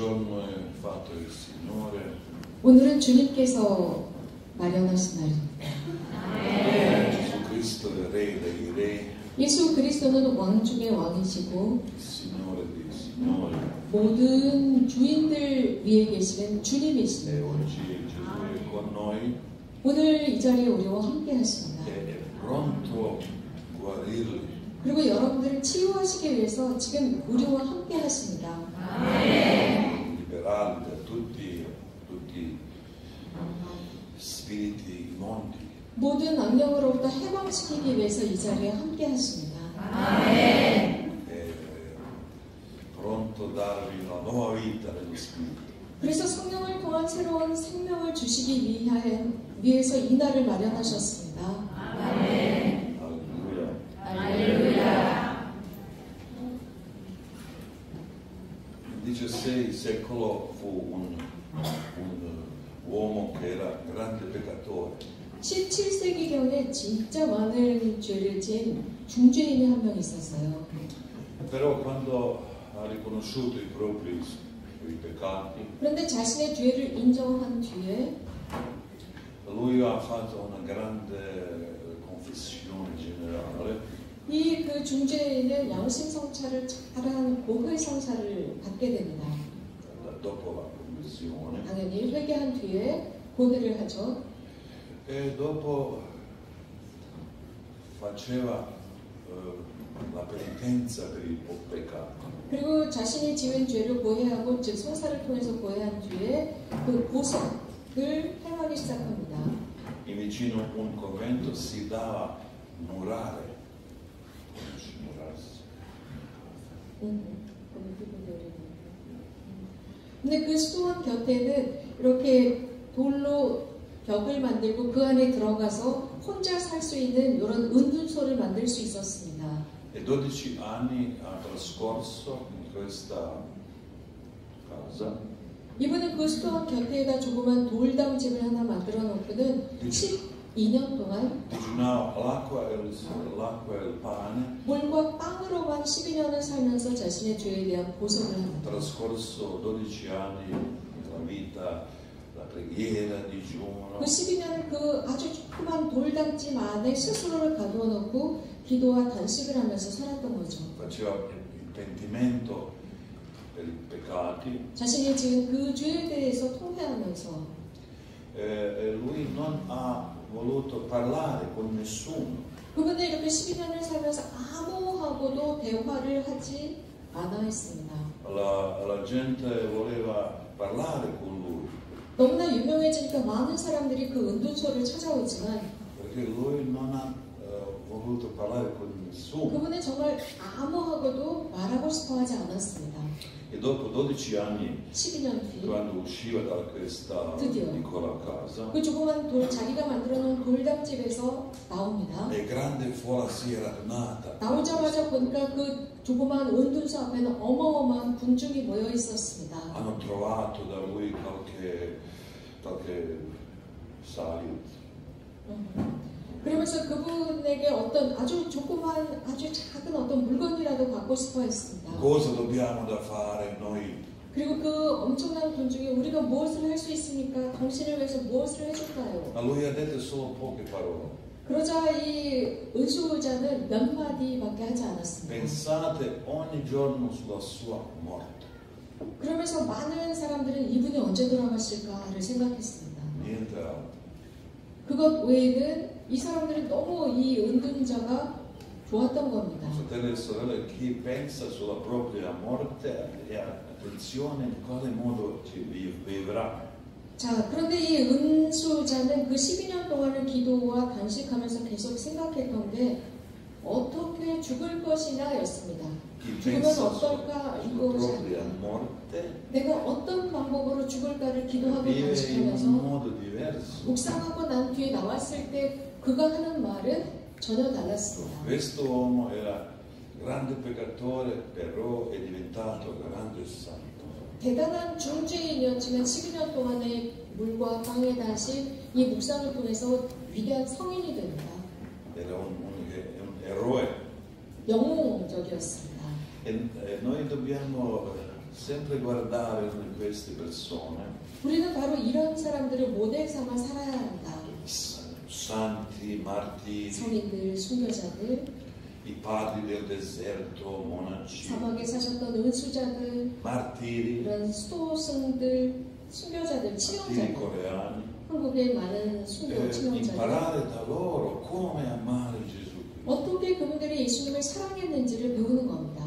giorno è fatto il Signore. 오늘은 주님께서 마련하신 날입니다. Gesù Cristo è Re dei Re, 예수 그리스도는 왕 중의 왕이시고 il Signore dei Signori. 모든 주인들 위에 계시는 E 주님이십니다. oggi Gesù è con noi 오늘 이 자리에 우리와 함께 하십니다. e è pronto a guarirli. 그리고 여러분들을 치유하시기 위해서 지금 우리와 함께 하십니다. Liberarli da tutti spiriti immondi. 모든 악령으로부터 해방시키기 위해서 이 자리에 함께 하십니다. È pronto a darvi una nuova vita nello Spirito. 그래서 성령을 통한 새로운 생명을 주시기 위해서 이 날을 마련하셨습니다. Alleluia. 할렐루야. Nel XVI secolo fu un uomo che era grande peccatore. 17세기경에 진짜 많은 죄를 지은 중죄인이 한 명 있었어요. Però quando ha riconosciuto i propri peccati, 그런데 자신의 죄를 인정한 뒤에 lui ha fatto una grande confessione generale. 이 그 중죄인은 양심 성찰을 잘한 고해 성찰을 받게 됩니다. Dopo la confessione 당연히 회개한 뒤에 고해를 하죠. e dopo faceva la penitenza per il peccato. 그리고 자신이 지은 죄를 고해하고 즉 송사를 통해서 고해한 뒤에 그 보석을 행하기 시작합니다. E vicino a un convento si dava murare. 근데 그 수도원 곁에는 이렇게 돌로 벽을 만들고 그 안에 들어가서 혼자 살 수 있는 이런 은둔소를 만들 수 있었습니다. E 12 anni ha trascorso in questa casa. 이분은 그 수도원 곁에다 조그만 돌담집을 하나 만들어 놓고는 12년 동안 Digiunava l'acqua e il pane. 물과 빵으로만 12년을 살면서 자신의 죄에 대한 보석을 합니다. Trascorso 12 anni la vita, la preghiera, digiuno. 그 12년을 그 아주 조그만 돌담집 안에 스스로를 가두어 놓고 기도와 단식을 하면서 살았던 거죠. Faceva il pentimento per i peccati. 자신이 지은 그 죄에 대해서 통회하면서 Lui non ha voluto parlare con nessuno. 그분은 이렇게 12년을 살면서 아무하고도 대화를 하지 않아 했습니다. La gente voleva parlare con lui 너무나 유명해지니까 많은 사람들이 그 은둔소를 찾아오지만 perché lui non ha voluto parlare con nessuno. 그분은 정말 아무하고도 말하고 싶어 하지 않았습니다. E dopo 12 anni, 12년 뒤 quando usciva da questa piccola casa, 그 조그만 자기가 만들어 놓은 돌담집에서 나옵니다. e grande folla si era radunata. 나오자마자 보니까 그 조그만 은둔소 앞에는 어마어마한 군중이 모여 있었습니다. Hanno trovato da lui qualche salut. 그러면서 그분에게 어떤 아주 조그만 아주 작은 어떤 물건이라도 갖고 싶어 했습니다. Cosa dobbiamo da fare noi? 그리고 그 엄청난 군중이 우리가 무엇을 할 수 있습니까? 당신을 위해서 무엇을 해줄까요? Ma lui ha detto solo poche parole. 그러자 이 은수자는 몇 마디밖에 하지 않았습니다. Pensate ogni giorno sulla sua morte. 그러면서 많은 사람들은 이분이 언제 돌아가실까를 생각했습니다. Niente altro. 그것 외에는 이 사람들은 너무 이 은둔자가 좋았던 겁니다. Fratelli e sorelle, chi pensa sulla propria morte e attenzione in quale modo ci vivrà. 자, 그런데 이 은수자는 그 12년 동안을 기도와 단식하면서 계속 생각했던 게 어떻게 죽을 것이냐였습니다. 죽으면 어떨까 이거죠. 내가 어떤 방법으로 죽을까를 기도하고 단식하면서 묵상하고 난 뒤에 나왔을 때 그가 하는 말은 전혀 달랐습니다. Questo uomo era grande peccatore, però è diventato grande santo. 대단한 중죄인이었지만 12년 동안의 물과 빵의 단식, 이 묵상을 통해서 위대한 성인이 됩니다. Era un eroe. 영웅적이었습니다. E noi dobbiamo sempre guardare queste persone, 우리는 바로 이런 사람들을 모델 삼아 살아야 한다. santi, martiri, 성인들, 순교자들, i padri del deserto, monaci, 사막에 사셨던 은수자들, martiri, 이런 수도승들, 순교자들, martiri 치명자들, coreani, 한국에 많은 순교 치명자들, imparare da loro come amare Gesù, 어떻게 그분들이 예수님을 사랑했는지를 배우는 겁니다.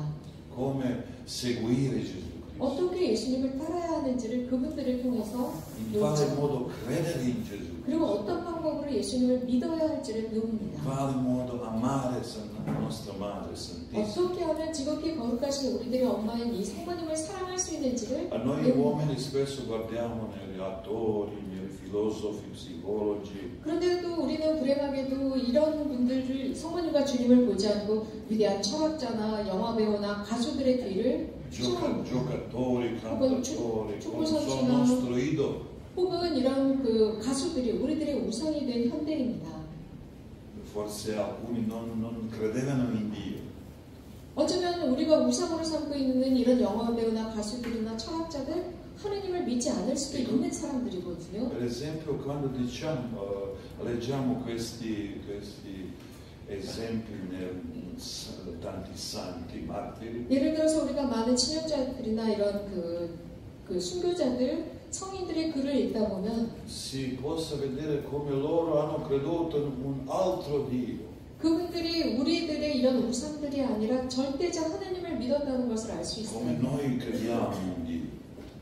come seguire Gesù Cristo, 어떻게 예수님을 따라야 하는지를 그분들을 통해서 in quale 배우죠. modo credere in Gesù, 그리고 어떤 방법으로 예수님을 믿어야 할지를 in 배웁니다. quale modo amare la nostra Madre Santissima. 어떻게 하면 지극히 거룩하신 우리들의 엄마인 이 성모님을 사랑할 수 있는지를 A noi 배웁니다. uomini spesso guardiamo negli attori, nei filosofi, psicologi, 그런데도 우리는 불행하게도 이런 분들을 성모님과 주님을 보지 않고 위대한 철학자나 영화배우나 가수들의 뒤를 쫓아갑니다. giocatori, 혹은 cantatori, 축구 come sono il 선수나 nostro idolo. 혹은 이런 그 가수들이 우리들의 우상이 된 현대입니다. Forse alcuni non credevano in Dio. 어쩌면 우리가 우상으로 삼고 있는 이런 영화배우나 가수들이나 철학자들 하느님을 믿지 않을 수도 있는 사람들이거든요. Per esempio, quando diciamo, leggiamo questi esempi tanti santi, martiri, 예를 들어서 우리가 많은 치명자들이나 이런 그 순교자들, 성인들의 글을 읽다 보면 si possa vedere come loro hanno creduto in un altro Dio. 그분들이 우리들의 이런 우상들이 아니라 절대자 하느님을 믿었다는 것을 알 수 Come 있어요. noi crediamo in Dio.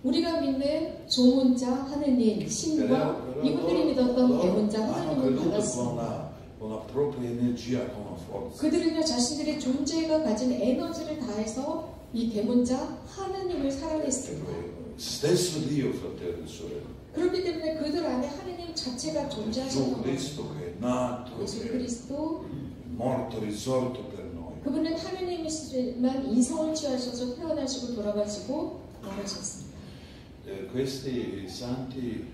우리가 믿는 조문자 하느님, 신과 이분들이 믿었던 대문자 hanno 하느님을 creduto 받았습니다. con la propria energia, con la forza. 그들은요 자신들의 존재가 가진 에너지를 다해서 이 대문자 하느님을 사랑했습니다. Stesso Dio, fratelli e sorelle. 그렇기 때문에 그들 안에 하느님 자체가 Gesù 존재하셨던 Cristo 겁니다. che è nato, 예수 che 그리스도 è morto, risorto per noi. 그분은 하느님이시지만 인성을 취하셔서 태어나시고 돌아가시고 말하셨습니다. Questi santi,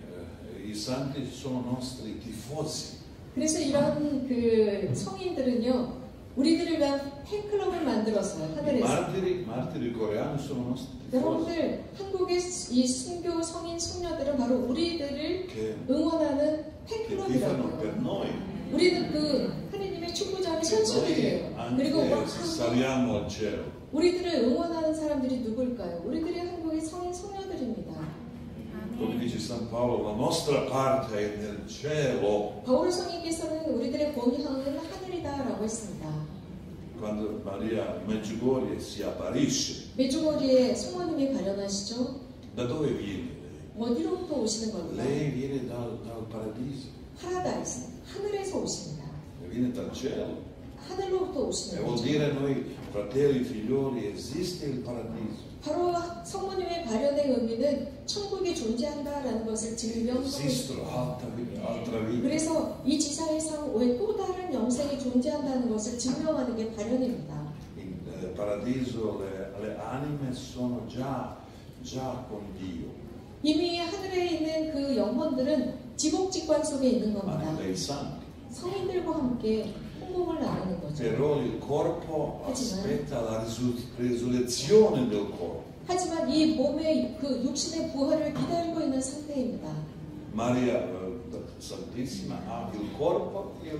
i santi sono nostri tifosi. 그래서 이런 그 성인들은요 우리들을 위한 팬클럽을 만들었어요. 하늘에서. Martiri coreani sono nostri tifosi. 여러분들 한국의 이 순교 성인 숙녀들은 바로 우리들을 Che 응원하는 tifano per 팬클럽이라고요. noi. 우리는 그 하느님의 축구장의 Che noi 선수들이에요. 그리고 anche 막 saliamo al cielo. 우리들을 응원하는 사람들이 누굴까요? 우리들이 한국의 성인 숙녀들입니다. Come dice San Paolo, la nostra parte è nel cielo. 바울 성인께서는 우리들의 본향은 하늘이다라고 했습니다. Quando Maria Medjugorje si apparisce, 메주거리에 성모님이 발현하시죠? da dove viene lei? 어디로부터 오시는 겁니까? Lei viene dal paradiso, 파라다이스, 하늘에서 오십니다. viene dal cielo. 하늘로부터 E 오시는 vuol 거죠. dire noi, fratelli, figlioli, esiste il paradiso. 바로 성모님의 발현의 의미는 천국이 존재한다라는 것을 증명하고 Esistono 있습니다. altra vita. 그래서 이 지상에서 왜 또 다른 영생이 존재한다는 것을 증명하는 게 발현입니다. In paradiso le anime sono già con Dio, 이미 하늘에 있는 그 영혼들은 지복직관 속에 있는 ma 겁니다. dei santi. 성인들과 함께 홍보를 나누는 거죠. Però il corpo aspetta la risurrezione del corpo. 하지만 이 몸의 그 육신의 부활을 기다리고 있는 상태입니다. Maria Santissima ha il corpo e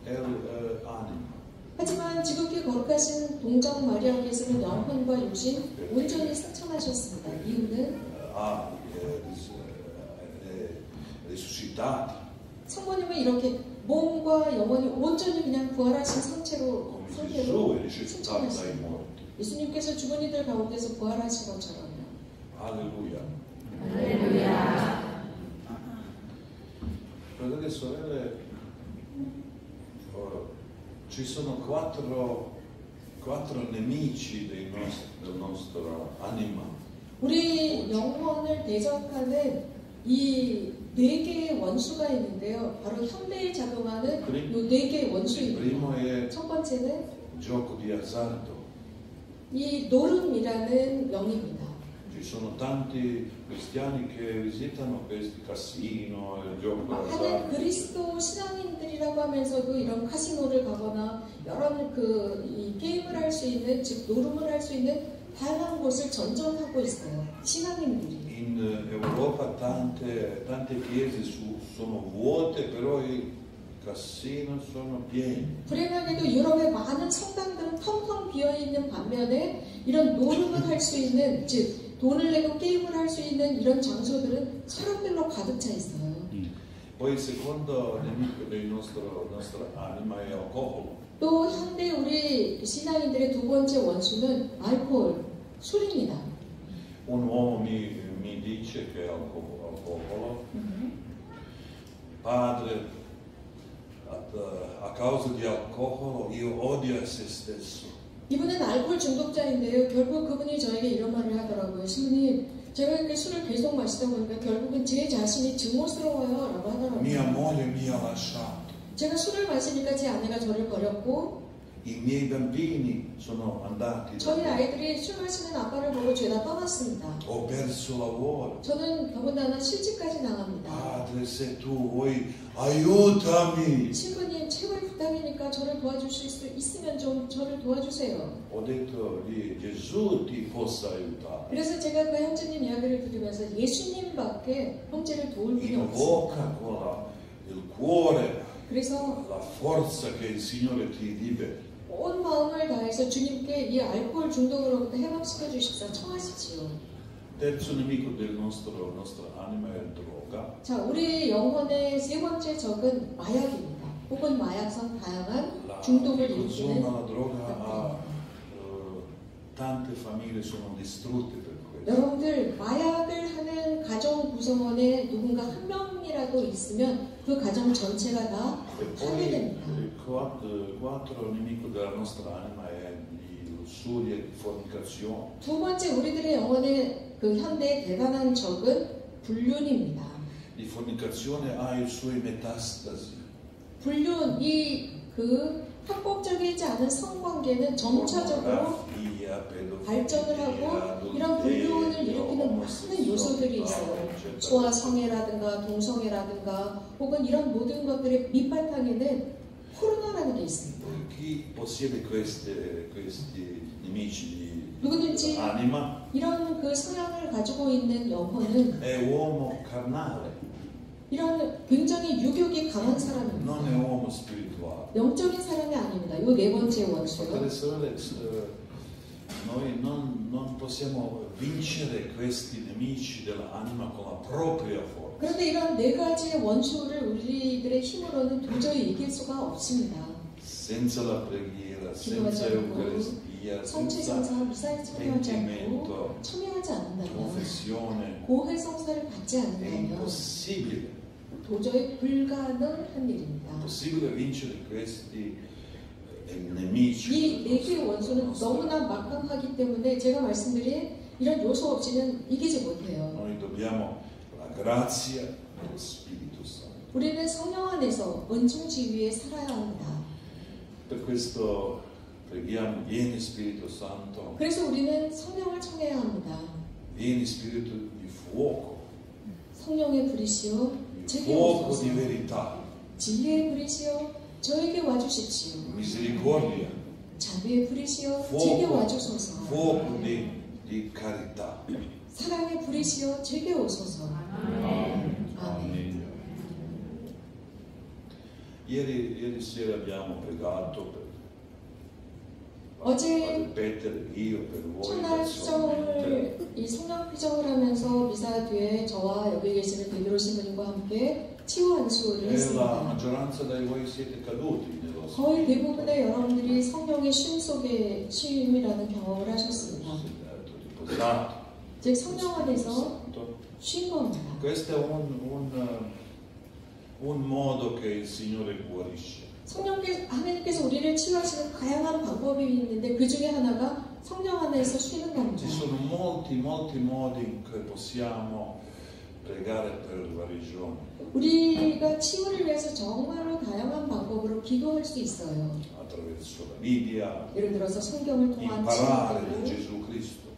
l'anima. 하지만 지극히 거룩하신 동정 마리아께서는 영혼과 육신 온전히 승천하셨습니다. 이유는 Ha risuscitati 성모님은 이렇게 몸과 영혼이 온전히 그냥 부활하신 상태로 come Gesù è risuscitato dai 승천하셨습니다. morti. 예수님께서 죽은 이들 가운데서 부활하신 것처럼요. Alleluia. 할렐루야. Fratelli e sorelle, ci sono quattro nemici del nostro anima. 우리 영혼을 대적하는 이 네 개의 원수가 있는데요. 바로 현대에 작용하는 이 네 개의 Il 원수입니다. primo è 첫 번째는 gioco di azzardo. 이 노름이라는 영입니다. Ci sono tanti cristiani che visitano questi casino, il gioco 많은 d'azzardo. 그리스도 신앙인들이라고 하면서도 이런 카시노를 가거나 여러 이 게임을 할 수 있는 즉 노름을 할 수 있는 다양한 곳을 전전하고 있어요. 신앙인들이. In Europa tante chiese sono vuote, però i casino sono pieni. 불행하게도 유럽의 많은 성당들은 텅텅 비어 있는 반면에 이런 노름을 할 수 있는, 즉 돈을 내고 게임을 할 수 있는 이런 장소들은 사람들로 가득 차 있어요. Poi il secondo nemico del nostra anima è alcol. 또 현대 우리 신앙인들의 두 번째 원수는 알코올, 술입니다. Un uomo mi dice che è alcol. Padre, a causa di alcol io odio se stesso. 이분은 알코올 중독자인데요. 결국 그분이 저에게 이런 말을 하더라고요. 신부님, 제가 이렇게 술을 계속 마시다 보니까 결국은 제 자신이 증오스러워요 라고 하더라고요. Mia moglie mi ha lasciato. 제가 술을 마시니까 제 아내가 저를 버렸고 I miei bambini sono andati. 저희 아이들이 술 마시는 아빠를 보고 죄다 떠났습니다. Ho perso lavoro. 저는 더군다나 실직까지 나갑니다. Padre, se tu vuoi, aiutami. 신부님, 제발 부탁이니까 저를 도와주실 수 있으면 좀 저를 도와주세요. Ho detto lì, Gesù ti possa aiutare. 그래서 제가 그 형제님 이야기를 들으면서 예수님밖에 형제를 도울 분이 Invoca 없습니다. con il cuore 그래서 la forza che il Signore ti liberi. 온 마음을 다해서 주님께 이 알코올 중독으로부터 해방시켜 주십사 청하십시오. Terzo nemico del nostra anima è il droga. 자, 우리 영혼의 세 번째 적은 마약입니다. 혹은 마약성 다양한 중독을 일으키는 La droga tante famiglie sono distrutte per questo. 여러분들, 마약을 하는 가정 구성원에 누군가 한 명이라도 있으면 그 가정 전체가 다 파괴됩니다. Il quarto nemico della nostra anima è di lussuria e di fornicazione. 두 번째 우리들의 영혼의 그 현대의 대단한 적은 불륜입니다. Di fornicazione ha i suoi metastasi. 불륜, 그 합법적이지 않은 성관계는 점차적으로 발전을 하고 이런 불륜을 일으키는 많은 요소들이 있어요. 소아성애라든가 동성애라든가 혹은 이런 모든 것들의 밑바탕에는 코로나라는 게 있습니다. Chi possiede questi nemici di 누구든지 anima 이런 그 성향을 가지고 있는 영혼은 è uomo carnale, 이런 굉장히 유격이 강한 사람입니다. non è uomo spirituale. 영적인 사람이 아닙니다. 이 네 번째 원수요. Fratelli e sorelle, noi non possiamo vincere questi nemici dell'anima con la propria forza. 그런데 이런 네 가지의 원수를 우리들의 힘으로는 도저히 이길 수가 없습니다. Senza la preghiera, senza Eucaristia, 성체성사 무사히 참여하지 않고 pentimento, 참여하지 않는다면 confessione, 고해 성사를 받지 è 않는다면 impossibile. 도저히 불가능한 일입니다. Possibile vincere questi nemici. 이 네 개의 원수는 너무나 막강하기 때문에 제가 말씀드린 이런 요소 없이는 이기지 못해요. Noi dobbiamo la grazia dello Spirito Santo. 우리는 성령 안에서 은총 지위에 살아야 합니다. Per questo preghiamo, vieni Spirito Santo, 그래서 우리는 성령을 청해야 합니다. vieni Spirito di fuoco, 성령의 불이시여 di 제게 fuoco 오소서. di verità, 진리의 불이시여 저에게 와주십시오. misericordia, 자비의 불이시여 제게 와주소서. fuoco di carità. 사랑의 불이시여 제게 오소서. 아멘. Ieri sera abbiamo pregato per 어제 ripetere io per voi 첫날 personalmente. 피정을 이 성령 피정을 하면서 미사 뒤에 저와 여기 계시는 베드로 신부님과 함께 치유 안수를 E la 했습니다. maggioranza di voi siete caduti nello 거의 spirito. 대부분의 여러분들이 성령의 쉼 속에 쉼이라는 경험을 하셨습니다. Riposato. 즉 성령 안에서 쉰 겁니다. Questo è un modo che il Signore guarisce. 하나님께서 우리를 치유하시는 다양한 방법이 있는데 그 중에 하나가 성령 안에서 쉬는 겁니다. Ci sono molti modi in cui possiamo pregare per guarigione. 우리가 치유를 위해서 정말로 다양한 방법으로 기도할 수 있어요. Attraverso la Bibbia, 예를 들어서 성경을 통한 imparare da 치유, Gesù Cristo.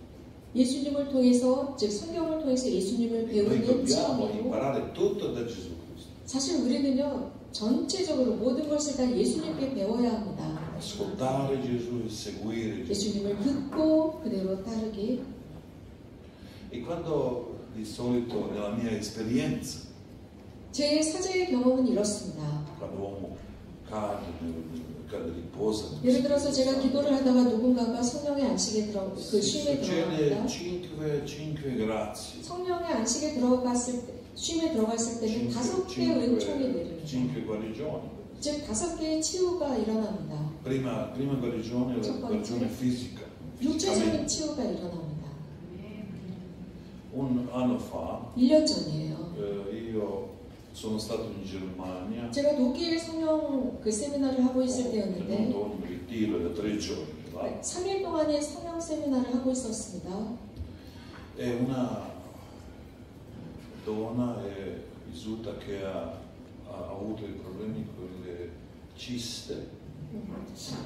예수님을 통해서 즉 성경을 통해서 예수님을 Noi 배우는 dobbiamo 치유로 imparare tutto da Gesù Cristo. 사실 우리는요 전체적으로 모든 것을 다 예수님께 배워야 합니다. ascoltare Gesù e seguire Gesù. 예수님을 듣고 그대로 따르기. E quando di solito nella mia esperienza, 제 사제의 경험은 이렇습니다. quando l'uomo cade, riposa, 예를 들어서 제가 기도를 하다가 누군가가 성령의 안식에 그 쉼에 들어갑니다. cinque grazie. 성령의 안식에 들어갔을 때, 쉼에 들어갔을 때는 5개의 은총이 내립니다. Cinque guarigioni. 즉 5개의 치유가 일어납니다. Prima guarigione è la guarigione fisica. 육체적인 치유가 일어납니다. Un anno fa 1년 전이에요. io sono stato in Germania. 제가 독일 성령 그 세미나를 하고 있을 때였는데 un ritiro da 3 giorni. 3일 동안의 성령 세미나를 하고 있었습니다. E una donna è vissuta che ha avuto dei problemi con le ciste.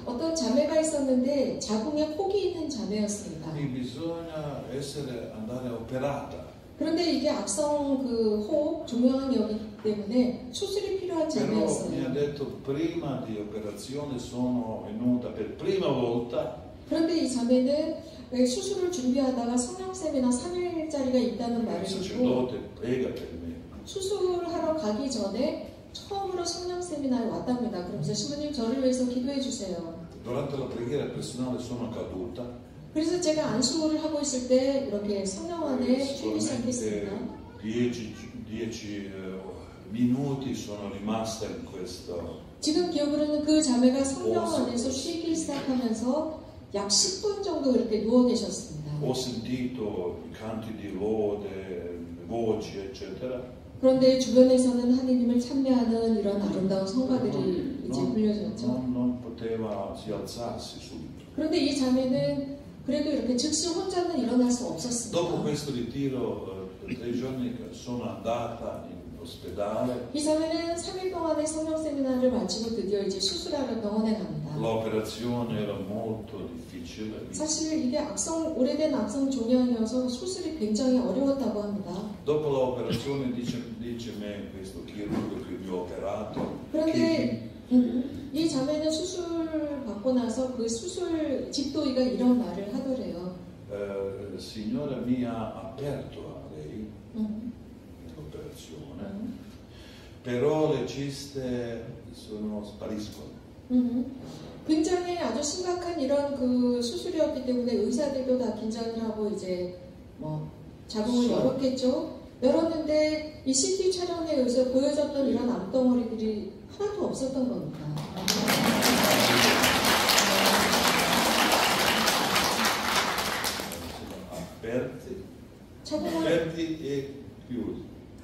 어떤 자매가 있었는데 자궁에 혹이 있는 자매였습니다. E bisogna andare operata. 그런데 이게 악성 그 호흡 종양이었기 때문에 수술이 필요한 Però mi ha 자매였어요. detto prima di operazione sono venuta per prima volta. 그런데 이 자매는 수술을 준비하다가 성령 세미나 3일짜리가 있다는 말을 Il 듣고 sacerdote prega per me. 수술하러 가기 전에 처음으로 성령 세미나에 왔답니다. 그러면서 신부님 저를 위해서 기도해 주세요. Durante la preghiera personale sono caduta. 그래서 제가 안수를 하고 있을 때 이렇게 성령 안에 쉬기 시작했습니다. 10 minuti sono rimasta in questo. 지금 기억으로는 그 자매가 성령 안에서 쉬기 시작하면서 약 10분 정도 이렇게 누워 계셨습니다. Ho sentito i canti di lode, voci, eccetera. 그런데 주변에서는 하느님을 찬미하는 이런 아름다운 성가들이 이제 불려졌죠. Non poteva si alzarsi subito. 그런데 이 자매는 그래도 이렇게 즉시 혼자는 일어날 수 없었습니다. Dopo questo ritiro, 3 giorni sono andata in ospedale. 이 자매는 3일 동안의 성령 세미나를 마치고 드디어 이제 수술하러 병원에 갑니다. L'operazione era molto difficile. 사실 이게 오래된 악성 종양이어서 수술이 굉장히 어려웠다고 합니다. Dopo l'operazione dice me questo chirurgo che mi ha operato. 그런데 이 자매는 수술 받고 나서 그 수술 집도의가 이런 말을 하더래요. Il Signore mi ha aperto a lei l'operazione, però le ciste spariscono. 굉장히 아주 심각한 이런 그 수술이었기 때문에 의사들도 다 긴장을 하고 이제 뭐 자궁을 열었겠죠. 열었는데 이 CT 촬영에 의해서 보여졌던 이런 암덩어리들이 하나도 없었던 겁니다.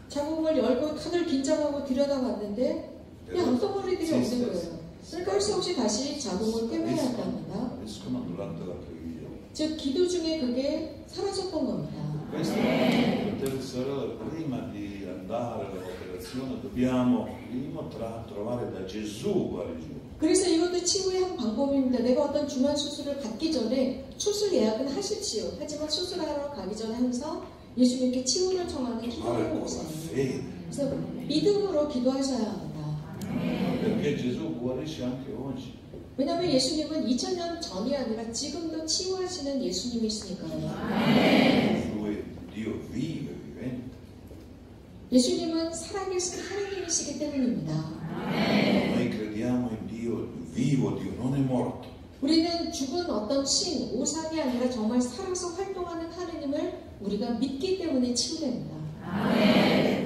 자궁을 열고 칸을 긴장하고 들여다봤는데 이 암덩어리들이 없는 거예요. 그러니까 할 수 없이 다시 자궁을 꿰매야 한답니다. 즉 기도 중에 그게 사라졌던 겁니다. Prima di andare all'operazione dobbiamo prima trovare da Gesù guarigione. 그래서 이것도 치유의 한 방법입니다. 내가 어떤 중한 수술을 받기 전에 수술 예약은 하십시오. 하지만 수술하러 가기 전에 항상 예수님께 치유를 청하는 기도를 하세요. 그래서 믿음으로 기도하셔야 합니다. Perché Gesù guarisce anche oggi. 왜냐하면 예수님은 2000년 전이 아니라 지금도 치유하시는 예수님이시니까요. Dio vive, vivente. 예수님은 살아계신 하나님이시기 때문입니다. Noi crediamo in Dio vivo, Dio non è morto. 우리는 죽은 어떤 신, 오상이 아니라 정말 살아서 활동하는 하나님을 우리가 믿기 때문에 치유됩니다.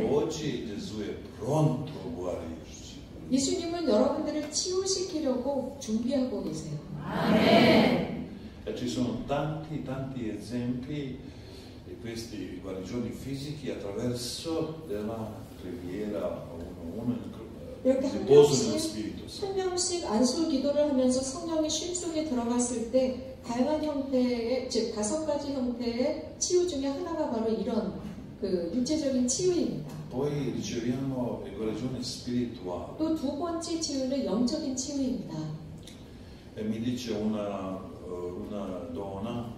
Oggi Gesù è pronto a guarirci. 예수님은 여러분들을 치유시키려고 준비하고 계세요. E ci sono tanti esempi di queste guarigioni fisiche attraverso della preghiera 이렇게 한 명씩 안수 기도를 하면서 성령이 쉼 속에 들어갔을 때 다양한 형태의, 즉 5가지 형태의 치유 중에 하나가 바로 이런 그 육체적인 치유입니다. Poi riceviamo le guarigioni spirituali. 또 두 번째 치유는 영적인 치유입니다. E mi dice una donna,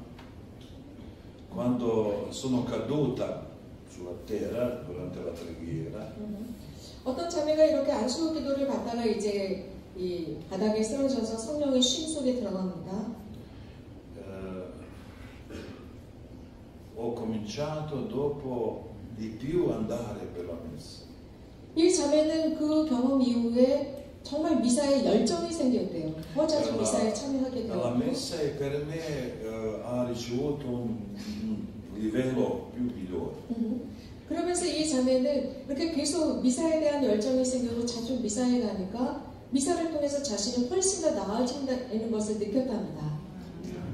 quando sono caduta sulla terra durante la preghiera, 어떤 자매가 이렇게 안수 기도를 받다가 이제 이 바닥에 쓰러져서 성령의 쉼 속에 들어갑니다. Ho cominciato dopo di più andare per la messa. 이 자매는 그 경험 이후에 정말 미사에 열정이 생겼대요. 더 자주 미사에 참여하게 La 되었고 messa per me ha ricevuto un livello più migliore. 그러면서 이 자매는 이렇게 계속 미사에 대한 열정이 생기고 자주 미사에 가니까 미사를 통해서 자신이 훨씬 더 나아진다는 것을 느꼈답니다.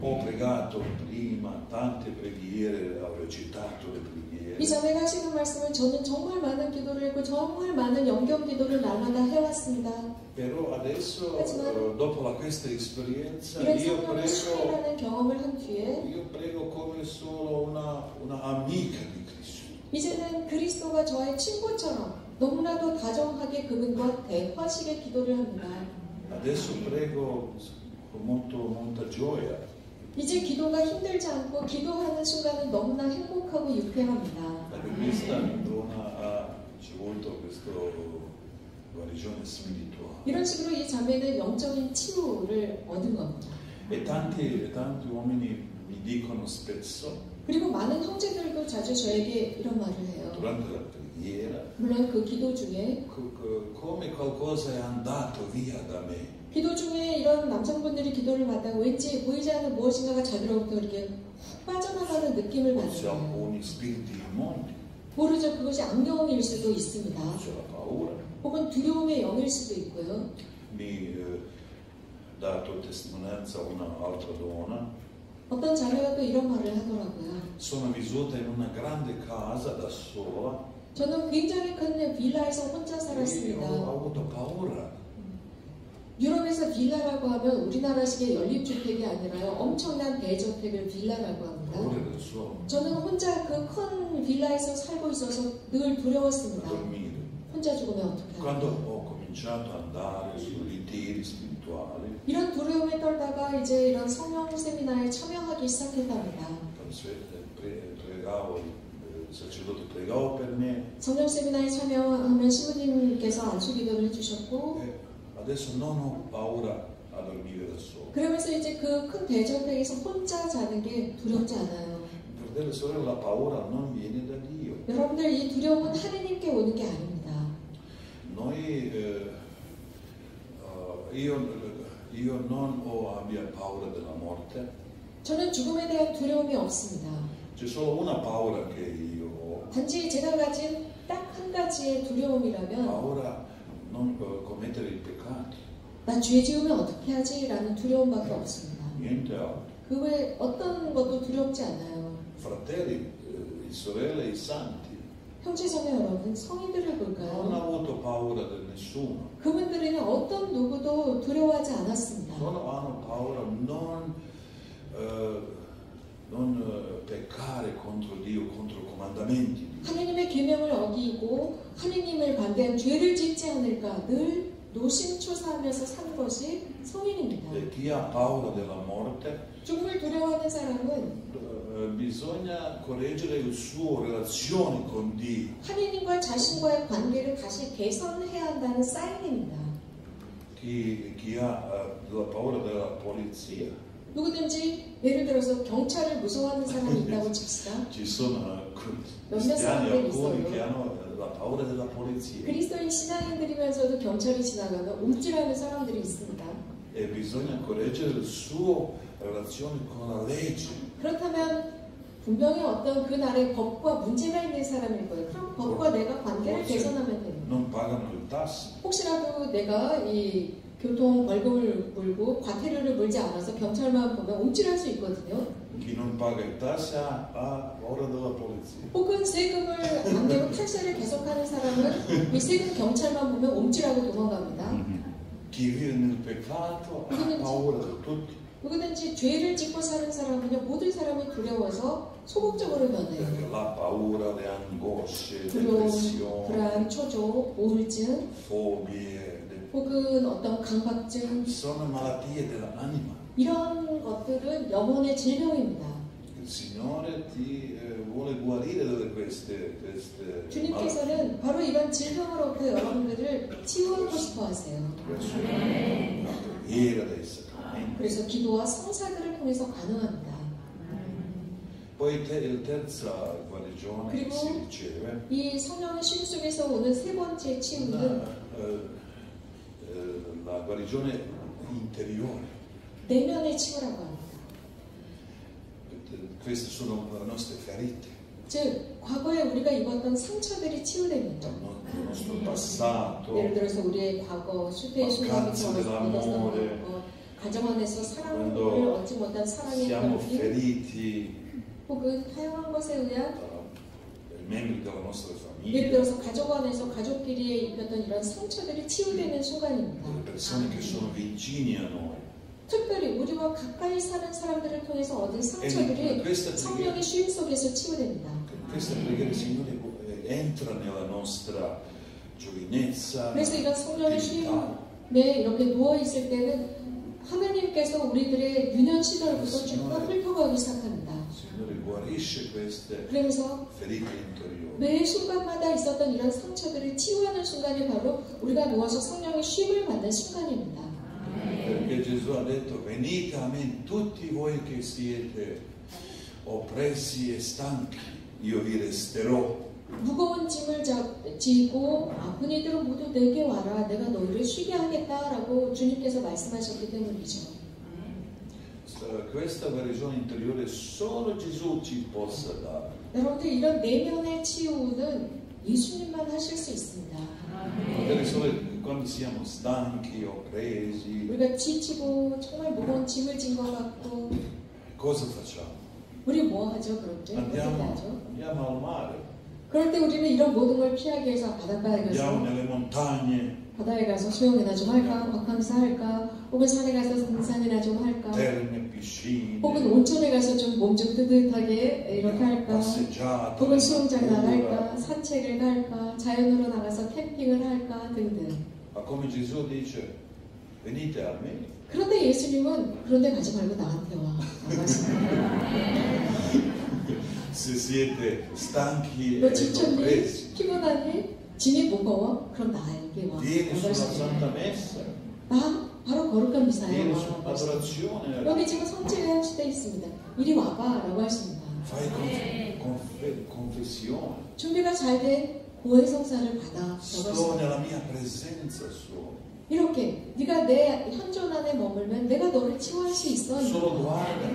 Ho pregato prima tante preghiere, ho recitato le preghiere. 이 자매가 하시는 말씀은 저는 정말 많은 기도를 했고 정말 많은 영경 기도를 날마다 해왔습니다. Però adesso, dopo questa esperienza, 이런 성령의 쉼이라는 경험을 한 뒤에 io prego come solo una amica di Cristo. 이제는 그리스도가 저의 친구처럼 너무나도 다정하게 그분과 대화식의 기도를 합니다. Adesso prego con molta gioia. 이제 기도가 힘들지 않고 기도하는 순간은 너무나 행복하고 유쾌합니다. Questa donna ci ha voluto questa guarigione spirituale. 이런 식으로 이 자매는 영적인 치유를 얻은 겁니다. E tanti uomini mi dicono spesso, 그리고 많은 형제들도 자주 저에게 이런 말을 해요. durante la preghiera, 물론 그 기도 중에 come qualcosa è andato via da me. 기도 중에 이런 남성분들이 기도를 받다가 왠지 보이지 않는 무엇인가가 자기로부터 이렇게 훅 빠져나가는 느낌을 받는 Forse 거예요. alcuni spiriti immondi, 모르죠. 그것이 악령일 수도 있습니다. forse la paura. 혹은 두려움의 영일 수도 있고요. Mi dato testimonianza un'altra donna. 어떤 자매가 또 이런 말을 하더라고요. Sono vissuta in una grande casa da sola. 저는 굉장히 큰 빌라에서 혼자 E 살았습니다. ho avuto paura. 유럽에서 빌라라고 하면 우리나라식의 연립주택이 아니라요. 엄청난 대저택을 빌라라고 합니다. Paura del solo. 저는 혼자 그 큰 빌라에서 살고 있어서 늘 두려웠습니다. Dormire. 혼자 죽으면 어떻게 Quando 할까? ho cominciato ad andare sui ritiri spirituali, 이런 두려움에 떨다가 이제 이런 성령 세미나에 참여하기 시작했답니다. pregavo, il sacerdote pregavo per me. 성령 세미나에 참여하면 신부님께서 안수기도를 해주셨고 E adesso non ho paura a dormire da solo. 그러면서 이제 그 큰 대저택에서 혼자 자는 게 두렵지 않아요. Fratello e sorelle, la paura non viene da Dio. 여러분들 이 두려움은 하느님께 오는 게 아닙니다. Noi, io non abbia paura della morte. 저는 죽음에 대한 두려움이 없습니다. C'è solo una paura che io ho. 단지 제가 가진 딱 한 가지의 두려움이라면 Paura non commettere il peccato. 나 죄 지으면 어떻게 하지? 라는 두려움밖에 없습니다. Niente altro. 그 외에 어떤 것도 두렵지 않아요. Fratelli, sorelle, i santi 형제자매 여러분, 성인들을 non 볼까요? hanno avuto paura di nessuno. 그분들에는 어떤 누구도 두려워하지 않았습니다. Solo hanno paura non peccare contro Dio, contro i comandamenti di Dio. 하느님의 계명을 어기고 하느님을 반대한 죄를 짓지 않을까 늘 노심초사하면서 산 것이 성인입니다. E chi ha paura della morte 죽음을 두려워하는 사람은 bisogna correggere il suo relazione con Dio. 하느님과 자신과의 관계를 다시 개선해야 한다는 사인입니다. Chi ha la paura della polizia. 누구든지 예를 들어서 경찰을 무서워하는 사람이 있다고 칩시다. Ci sono 몇몇 cristiani 사람들이 alcuni 있어요. che hanno la paura della polizia. 그리스도인 신앙인들이면서도 경찰이 지나가면 움찔하는 사람들이 있습니다. E bisogna correggere il suo relazione con la legge. 그렇다면 분명히 어떤 그날의 법과 문제가 있는 사람일 거예요. 그럼 법과 내가 관계를 개선하면 됩니다. Non pagano le tasse. 혹시라도 내가 이 교통 벌금을 물고 과태료를 물지 않아서 경찰만 보면 움찔할 수 있거든요. Chi non paga le tasse ha paura della polizia. 혹은 세금을 안 내고 탈세를 계속하는 사람은 이 세금 경찰만 보면 움찔하고 도망갑니다. Chi vive nel peccato ha paura di tutti. 누구든지 죄를 짓고 사는 사람은요, 모든 사람이 두려워서 소극적으로 변해요. Perché la paura, le angosce, 두려움, depressione, 불안, 초조, 우울증, fobie, 혹은 어떤 강박증, sono malattie dell'anima. 이런 것들은 영혼의 질병입니다. il Signore ti vuole guarire da queste 주님께서는 바로 이런 질병으로부터 여러분들을 치유하고 싶어 하세요. 그래서 기도와 성사들을 통해서 가능합니다. Poi il terza guarigione che si riceve, 이 성령의 쉼 속에서 오는 세 번째 치유는 la guarigione interiore. 내면의 치유라고 합니다. Queste sono le nostre ferite. 즉 과거에 우리가 입었던 상처들이 치유됩니다. Il nostro passato, 예를 들어서 우리의 과거 실패의 순간에서 얻었던 것, 가정 안에서 사랑을 얻지 못한 사랑의 siamo 결핍, feriti, 혹은 다양한 것에 의한 membri della nostra 예를 famiglia, 들어서 가족 안에서 가족끼리 입혔던 이런 상처들이 치유되는 순간입니다. delle persone che sono vicini a noi. 특별히 우리와 가까이 사는 사람들을 통해서 얻은 상처들이 성령의 쉼 속에서 치유됩니다. Questa preghiera, Signore, entra nella nostra giovinezza, 그래서 이런 성령의 attività. 쉼에 이렇게 누워 있을 때는 하나님께서 우리들의 유년 시절부터 쭉 훑어가기 시작합니다. Signore, guarisce queste 그래서 ferite interiori. 매 순간마다 있었던 이런 상처들을 치유하는 순간이 바로 우리가 누워서 성령의 쉼을 받는 순간입니다. Perché Gesù ha detto: venite a me tutti voi che siete oppressi e stanchi, io vi resterò. 무거운 짐을 지고 아픈 이들은 모두 내게 와라, 내가 너희를 쉬게 하겠다라고 주님께서 말씀하셨기 때문이죠. Questa guarigione interiore solo Gesù ci possa dare. 여러분들 이런 내면의 치유는 예수님만 하실 수 있습니다. Quando siamo stanchi, oppresi, 우리가 지치고 정말 무거운 짐을 진 것 같고 cosa facciamo? 우리 뭐 하죠? 그럴 때 어떻게 Andiamo 하죠? al mare, 그럴 때 우리는 이런 모든 걸 피하기 위해서 바닷가에 andiamo 가서 nelle montagne, 바다에 가서 수영이나 좀 할까? 바캉스 할까? 혹은 산에 가서 등산이나 좀 할까? terme, piscine, 혹은 온천에 가서 좀 몸 좀 뜨뜻하게 이렇게 할까? passeggiate, 혹은 수영장 natura. 나갈까? 산책을 갈까? 자연으로 나가서 캠핑을 할까? 등등. Ma come Gesù dice: venite a me. 그런데 예수님은 그런데 가지 말고 나한테 와. Se siete stanchi 너 e 지쳤니? oppressi, 피곤하니? 짐이 무거워? 그럼 나에게 와. vieni sulla Santa Messa, 나 바로 거룩한 미사에 vieni 와. sull'adorazione, 여기 지금 성체가 시대 있습니다. 이리 와봐 라고 하십니다. fai confessione, 준비가 잘 된 고해성사를 받아. 라고 sto 하십니다. nella mia presenza solo. 이렇게 네가 내 현존 안에 머물면 내가 너를 치유할 수 있어. Solo guarda,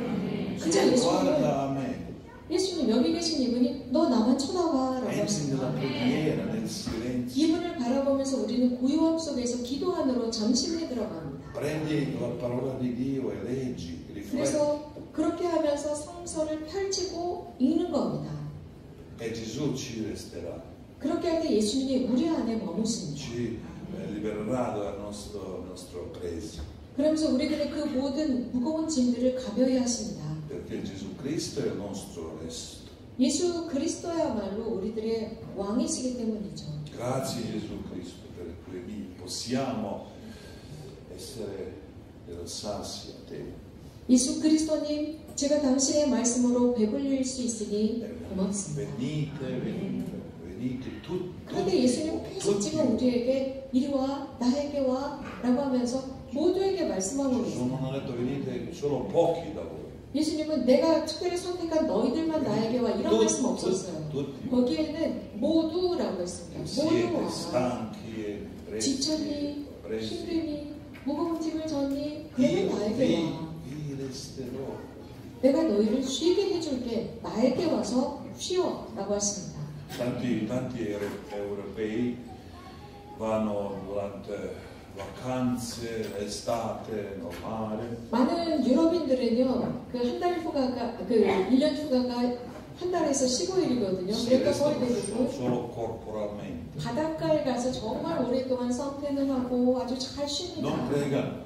그저 solo 예수님은 guarda a me. 예수님 여기 계신 이분이 너 나만 쳐다봐 라고 Entri 하십니다. nella preghiera, nel silenzio, 이분을 바라보면서 우리는 고요함 속에서 기도 안으로 잠심에 들어갑니다. prendi la parola di Dio e leggi, rifletti. 그래서 그렇게 하면서 성서를 펼치고 읽는 겁니다. E Gesù ci resterà, 그렇게 할 때 예수님이 우리 안에 머무십니다. ci libererà dal nostro preso. 그러면서 우리들의 그 모든 무거운 짐들을 가벼이 하십니다. Perché Gesù Cristo è il nostro resto. 예수 그리스도야말로 우리들의 왕이시기 때문이죠. Grazie Gesù Cristo per cui possiamo essere rilassati a te. 예수 그리스도님, 제가 당신의 말씀으로 배불릴 수 있으니 고맙습니다. Venite tutti. 그런데 예수님 계속 지금 우리에게 이리 와, 나에게 와 라고 하면서 모두에게 말씀하고 Gesù 계십니다. non ha detto venite solo pochi da voi. 예수님은 내가 특별히 선택한 너희들만 나에게 와 이런 말씀 없었어요. 거기에는 모두라고 했습니다. 모두 Siete 와라. stanchi e 지쳤니? presi. 힘드니? 무거운 짐을 졌니? 그러면 나에게 와. Vi resterò. 내가 너희를 쉬게 해줄게. 나에게 와서 쉬어 라고 하십니다. Tanti europei vanno durante vacanze, estate, normale. 많은 유럽인들은요, 그 한 달 휴가가, 그 1년 휴가가 한 달에서 15일이거든요. Si 그러니까 restano 거리대고 solo corporalmente. 바닷가에 가서 정말 오랫동안 선탠을 하고 아주 잘 Non 쉽니다. pregano,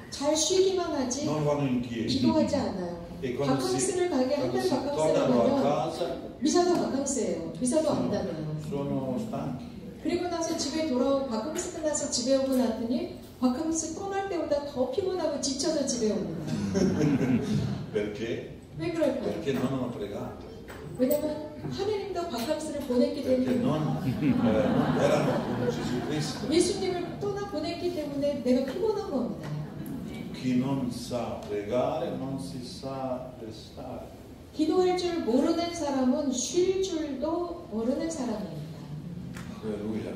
잘 쉬기만 하지 non vanno in chiesa. 기도하지 않아요. E quando 바캉스를 가게 한 quando 달 si 바캉스를 tornano a 가면 casa 미사도 바캉스예요. 미사도 안 다녀요. sono stanchi. 그리고 나서 집에 돌아오고 바캉스 끝나서 집에 오고 났더니 바캉스 떠날 때보다 더 피곤하고 지쳐서 집에 옵니다. Perché? 왜 그럴까요? Perché non hanno pregato. 왜냐면 하느님도 바캉스를 보냈기 Perché 때문에 non erano con Gesù Cristo. 예수님을 떠나 보냈기 때문에 내가 피곤한 겁니다. Chi non sa pregare non si sa testare. 기도할 줄 모르는 사람은 쉴 줄도 모르는 사람입니다. Alleluia.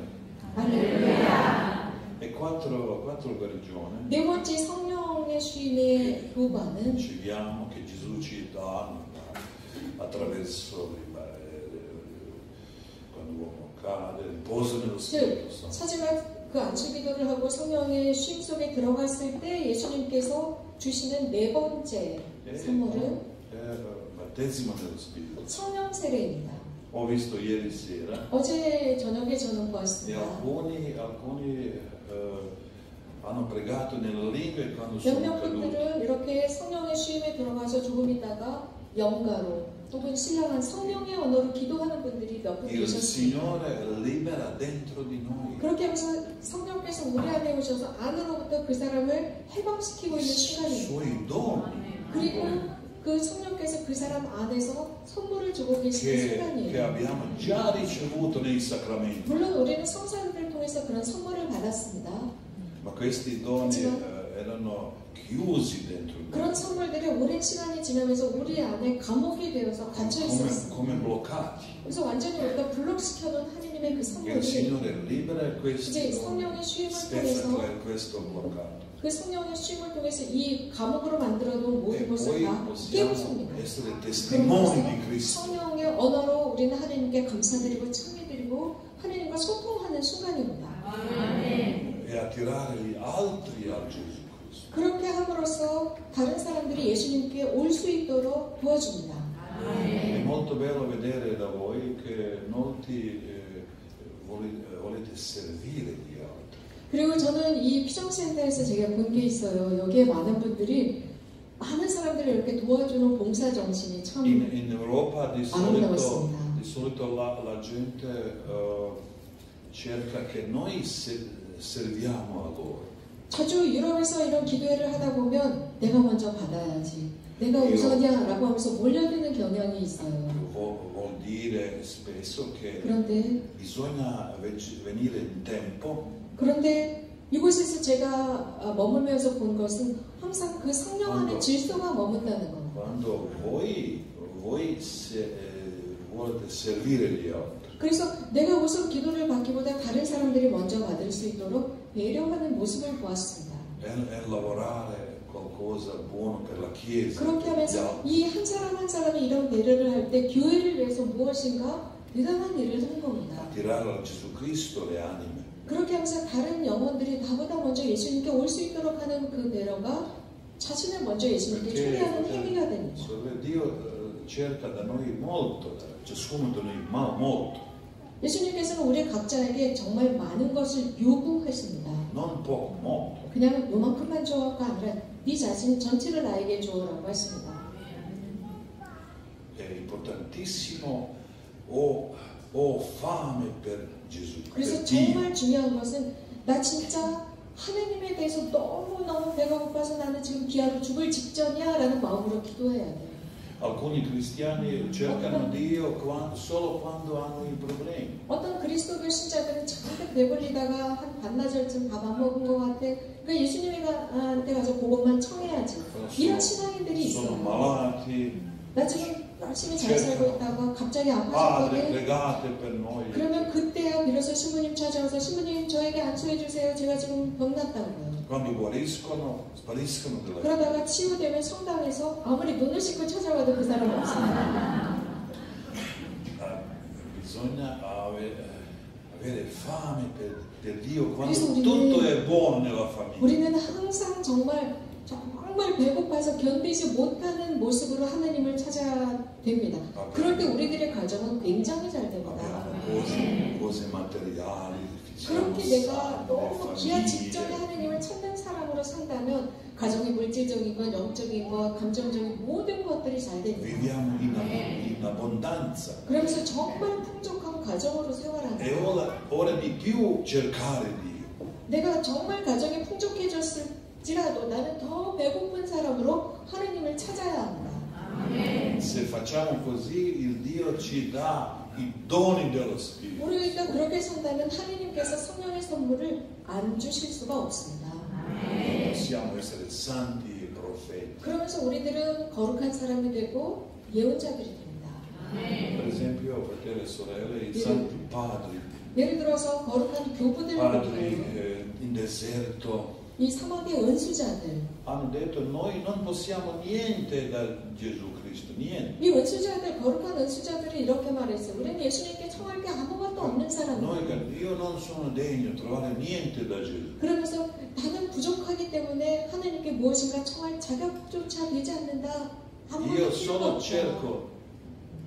할렐루야. E quattro guarigioni. 네 번째 성령의 쉼의 교반은 Riceviamo che Gesù ci dà attraverso quando l'uomo cade, riposo nello Spirito Santo. 사제가 그 안수 기도를 하고 성령의 쉼 속에 들어갔을 때 예수님께서 주시는 네 번째 선물은 Battesimo nello Spirito. 성령 세례입니다. Ho visto ieri sera 어제 저녁에 저는 e 보았습니다. alcuni hanno pregato nella lingua e quando 몇몇 sono caduti 분들은 이렇게 성령의 쉼에 들어가서 조금 있다가 영가로 혹은 신령한 성령의 언어로 기도하는 분들이 몇 분 il 계셨습니다. Signore libera dentro di noi. 그렇게 하면서 성령께서 우리 안에 오셔서 안으로부터 그 사람을 해방시키고 있는 시간입니다. Suoi doni 그리고 그 성령께서 그 사람 안에서 선물을 주고 계시는 che 시간이에요. abbiamo già ricevuto nei sacramenti. 물론 우리는 성사들을 통해서 그런 선물을 받았습니다. Ma questi doni erano chiusi dentro di 그런 noi, 선물들이 오랜 시간이 지나면서 우리 안에 감옥이 되어서 갇혀 있었습니다. come bloccati. 그래서 완전히 우리가 블록시켜놓은 하느님의 그 Il 선물이 Signore libera 이제 questi 성령의 doni, 쉼을 spezza 통해서 questo bloccato. 그 성령의 쉼을 통해서 이 감옥으로 만들어둔 E 모든 것을 poi 다 possiamo 깨우칩니다. essere testimoni di Cristo. 성령의 언어로 우리는 하나님께 감사드리고 찬미드리고 하나님과 소통하는 순간입니다. E attirare gli altri a Gesù Cristo. 그렇게 함으로써 다른 사람들이 예수님께 올 수 있도록 도와줍니다. È molto bello vedere da voi che molti volete servire gli altri. 그리고 저는 이 피정센터에서 제가 본 게 있어요. 여기에 많은 분들이 많은 사람들을 이렇게 도와주는 봉사 정신이 참 In Europa di 아름다웠습니다. solito la gente cerca che noi serviamo a loro. 자주 유럽에서 이런 기도회를 하다 보면 내가 먼저 받아야지, 내가 우선이야라고 하면서 몰려드는 경향이 있어요. Vuol dire spesso che 그런데 bisogna venire in tempo. 그런데 이곳에서 제가 머물면서 본 것은 항상 그 성령 안에 질서가 머문다는 겁니다. Quando voi volete servire gli altri. 그래서 내가 우선 기도를 받기보다 다른 사람들이 먼저 받을 수 있도록 배려하는 모습을 보았습니다. E lavorare qualcosa buono per la Chiesa. 그렇게 하면서 이 한 사람 한 사람이 이런 배려를 할 때 교회를 위해서 무엇인가 대단한 일을 하는 겁니다. Attirare a Gesù Cristo le anime. 그렇게 하면서 다른 영혼들이 나보다 먼저 예수님께 올 수 있도록 하는 그 배려가 자신을 먼저 예수님께 초대하는 행위가 됩니다. Dio cerca da noi molto, ciascuno da noi molto. 예수님께서는 우리 각자에게 정말 많은 것을 요구하십니다. Non poco, molto. 그냥 요만큼만 줘가 아니라 네 자신 전체를 나에게 줘라고 했습니다. È importantissimo, ho fame per Gesù. 그래서 Per Dio. 정말 중요한 것은 나 진짜 하나님에 대해서 너무너무 배가 고파서 나는 지금 기아로 죽을 직전이야 라는 마음으로 기도해야 돼요. Alcuni cristiani cercano Dio solo quando hanno i problemi. 어떤 그리스도교 신자들은 잠깐 배불리다가 한 반나절쯤 밥 안 먹은 것 같아. 그러니까 예수님한테 가서 그것만 청해야지. 이런 신앙인들이 Sono 있어요. malati. 나 지금 열심히 잘 살고 있다가 갑자기 Padre, 아파졌거든. pregate per noi. 그러면 그때야 비로소 신부님 찾아와서 신부님 저에게 안수해 주세요. 제가 지금 병났다고요. Quando guariscono, spariscono dalla vita. 그러다가 치유되면 성당에서 아무리 눈을 씻고 찾아와도 그 사람 없습니다. Bisogna avere fame per Dio quando 그래서 tutto è buono nella famiglia. 우리는 항상 정말 배고파서 견디지 못하는 모습으로 하나님을 찾아야 됩니다. 그럴 때 우리들의 가정은 굉장히 잘 됩니다. Abbiamo cose materiali. 그렇게 내가 너무 기아 직전에 하나님을 찾는 사람으로 산다면 가정의 물질적인 것, 영적인 것, 감정적인 모든 것들이 잘 됩니다. Viviamo in abbondanza. 그러면서 정말 풍족한 가정으로 생활하는 E ora di più cercare Dio. 내가 정말 가정이 풍족해졌을지라도 나는 더 배고픈 사람으로 하나님을 찾아야 합니다. Se facciamo così, il Dio ci dà i doni dello Spirito. 우리가 그렇게 산다면 하나님께서 성령의 선물을 안 주실 수가 없습니다. Possiamo essere santi e profeti. 그러면서 우리들은 거룩한 사람이 되고 예언자들이 됩니다. Per esempio, fratelli e sorelle, i santi padri, 예를 들어서 거룩한 교부들을 padri 보면 in deserto, 이 사막의 은수자들, hanno detto noi non possiamo niente da Gesù Cristo, niente. 이 은수자들, 거룩한 은수자들이 이렇게 말했어요. 우리는 예수님께 청할 게 아무것도 없는 사람이에요. Io non sono degno di trovare niente da Gesù. 그러면서 나는 부족하기 때문에 하나님께 무엇인가 청할 자격조차 되지 않는다. Io 아무것도 필요가 solo 없다. cerco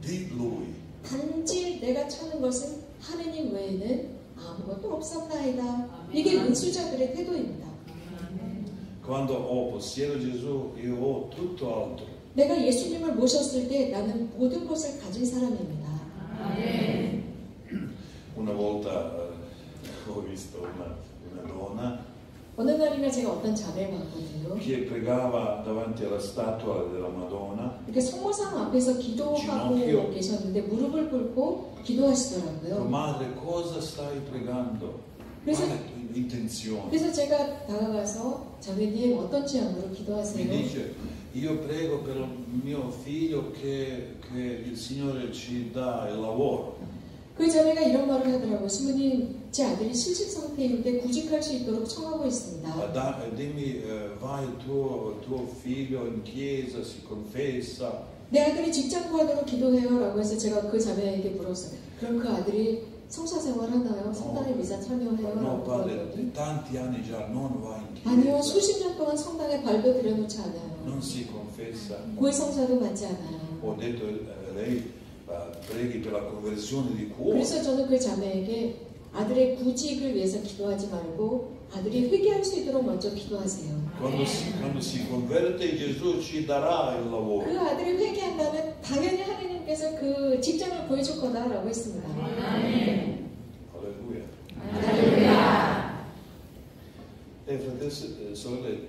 di Lui. 단지 내가 찾는 것은 하느님 외에는 아무것도 없었나이다. 이게 은수자들의 태도입니다. Quando ho possiedo Gesù, io ho tutto altro. 내가 예수님을 모셨을 때 나는 모든 것을 가진 사람입니다. Una volta ho visto una donna 어느 날이나 제가 어떤 자매를 봤거든요. che pregava davanti alla statua della Madonna. 이렇게 성모상 앞에서 기도하고 ginocchio. 계셨는데 무릎을 꿇고 기도하시더라고요. Madre, cosa stai pregando? 그래서, Qual è la tua intenzione? 그래서 제가 다가가서 자매님 어떤 제안으로 Mi 기도하세요? dice, io prego per mio figlio che il Signore ci dà il lavoro. 그 자매가 이런 말을 하더라고요. 신부님, 제 아들이 실직 상태인데 구직할 수 있도록 청하고 있습니다. Dimmi, vai tuo figlio in chiesa, si confessa. 내 아들이 직장 구하도록 기도해요 라고 해서 제가 그 자매에게 물었어요. 그럼 그 아들이 성사생활 하나요? 성당에 미사 참여해요? No, 라고 padre, 물었더니 tanti anni già non va in chiesa. 아니요, 수십 년 동안 성당에 발도 들여놓지 않아요. Non si confessa. 고해 성사도 받지 않아요. Ho detto a lei, preghi per la conversione di cuore. 그래서 저는 그 자매에게 아들의 구직을 위해서 기도하지 말고 아들이 회개할 수 있도록 먼저 기도하세요. Quando si converte Gesù ci darà il lavoro. 그 아들이 회개한다면 당연히 하나님께서 그 직장을 보여줄 거다라고 했습니다. Alleluia. 할렐루야. E fratelli e sorelle,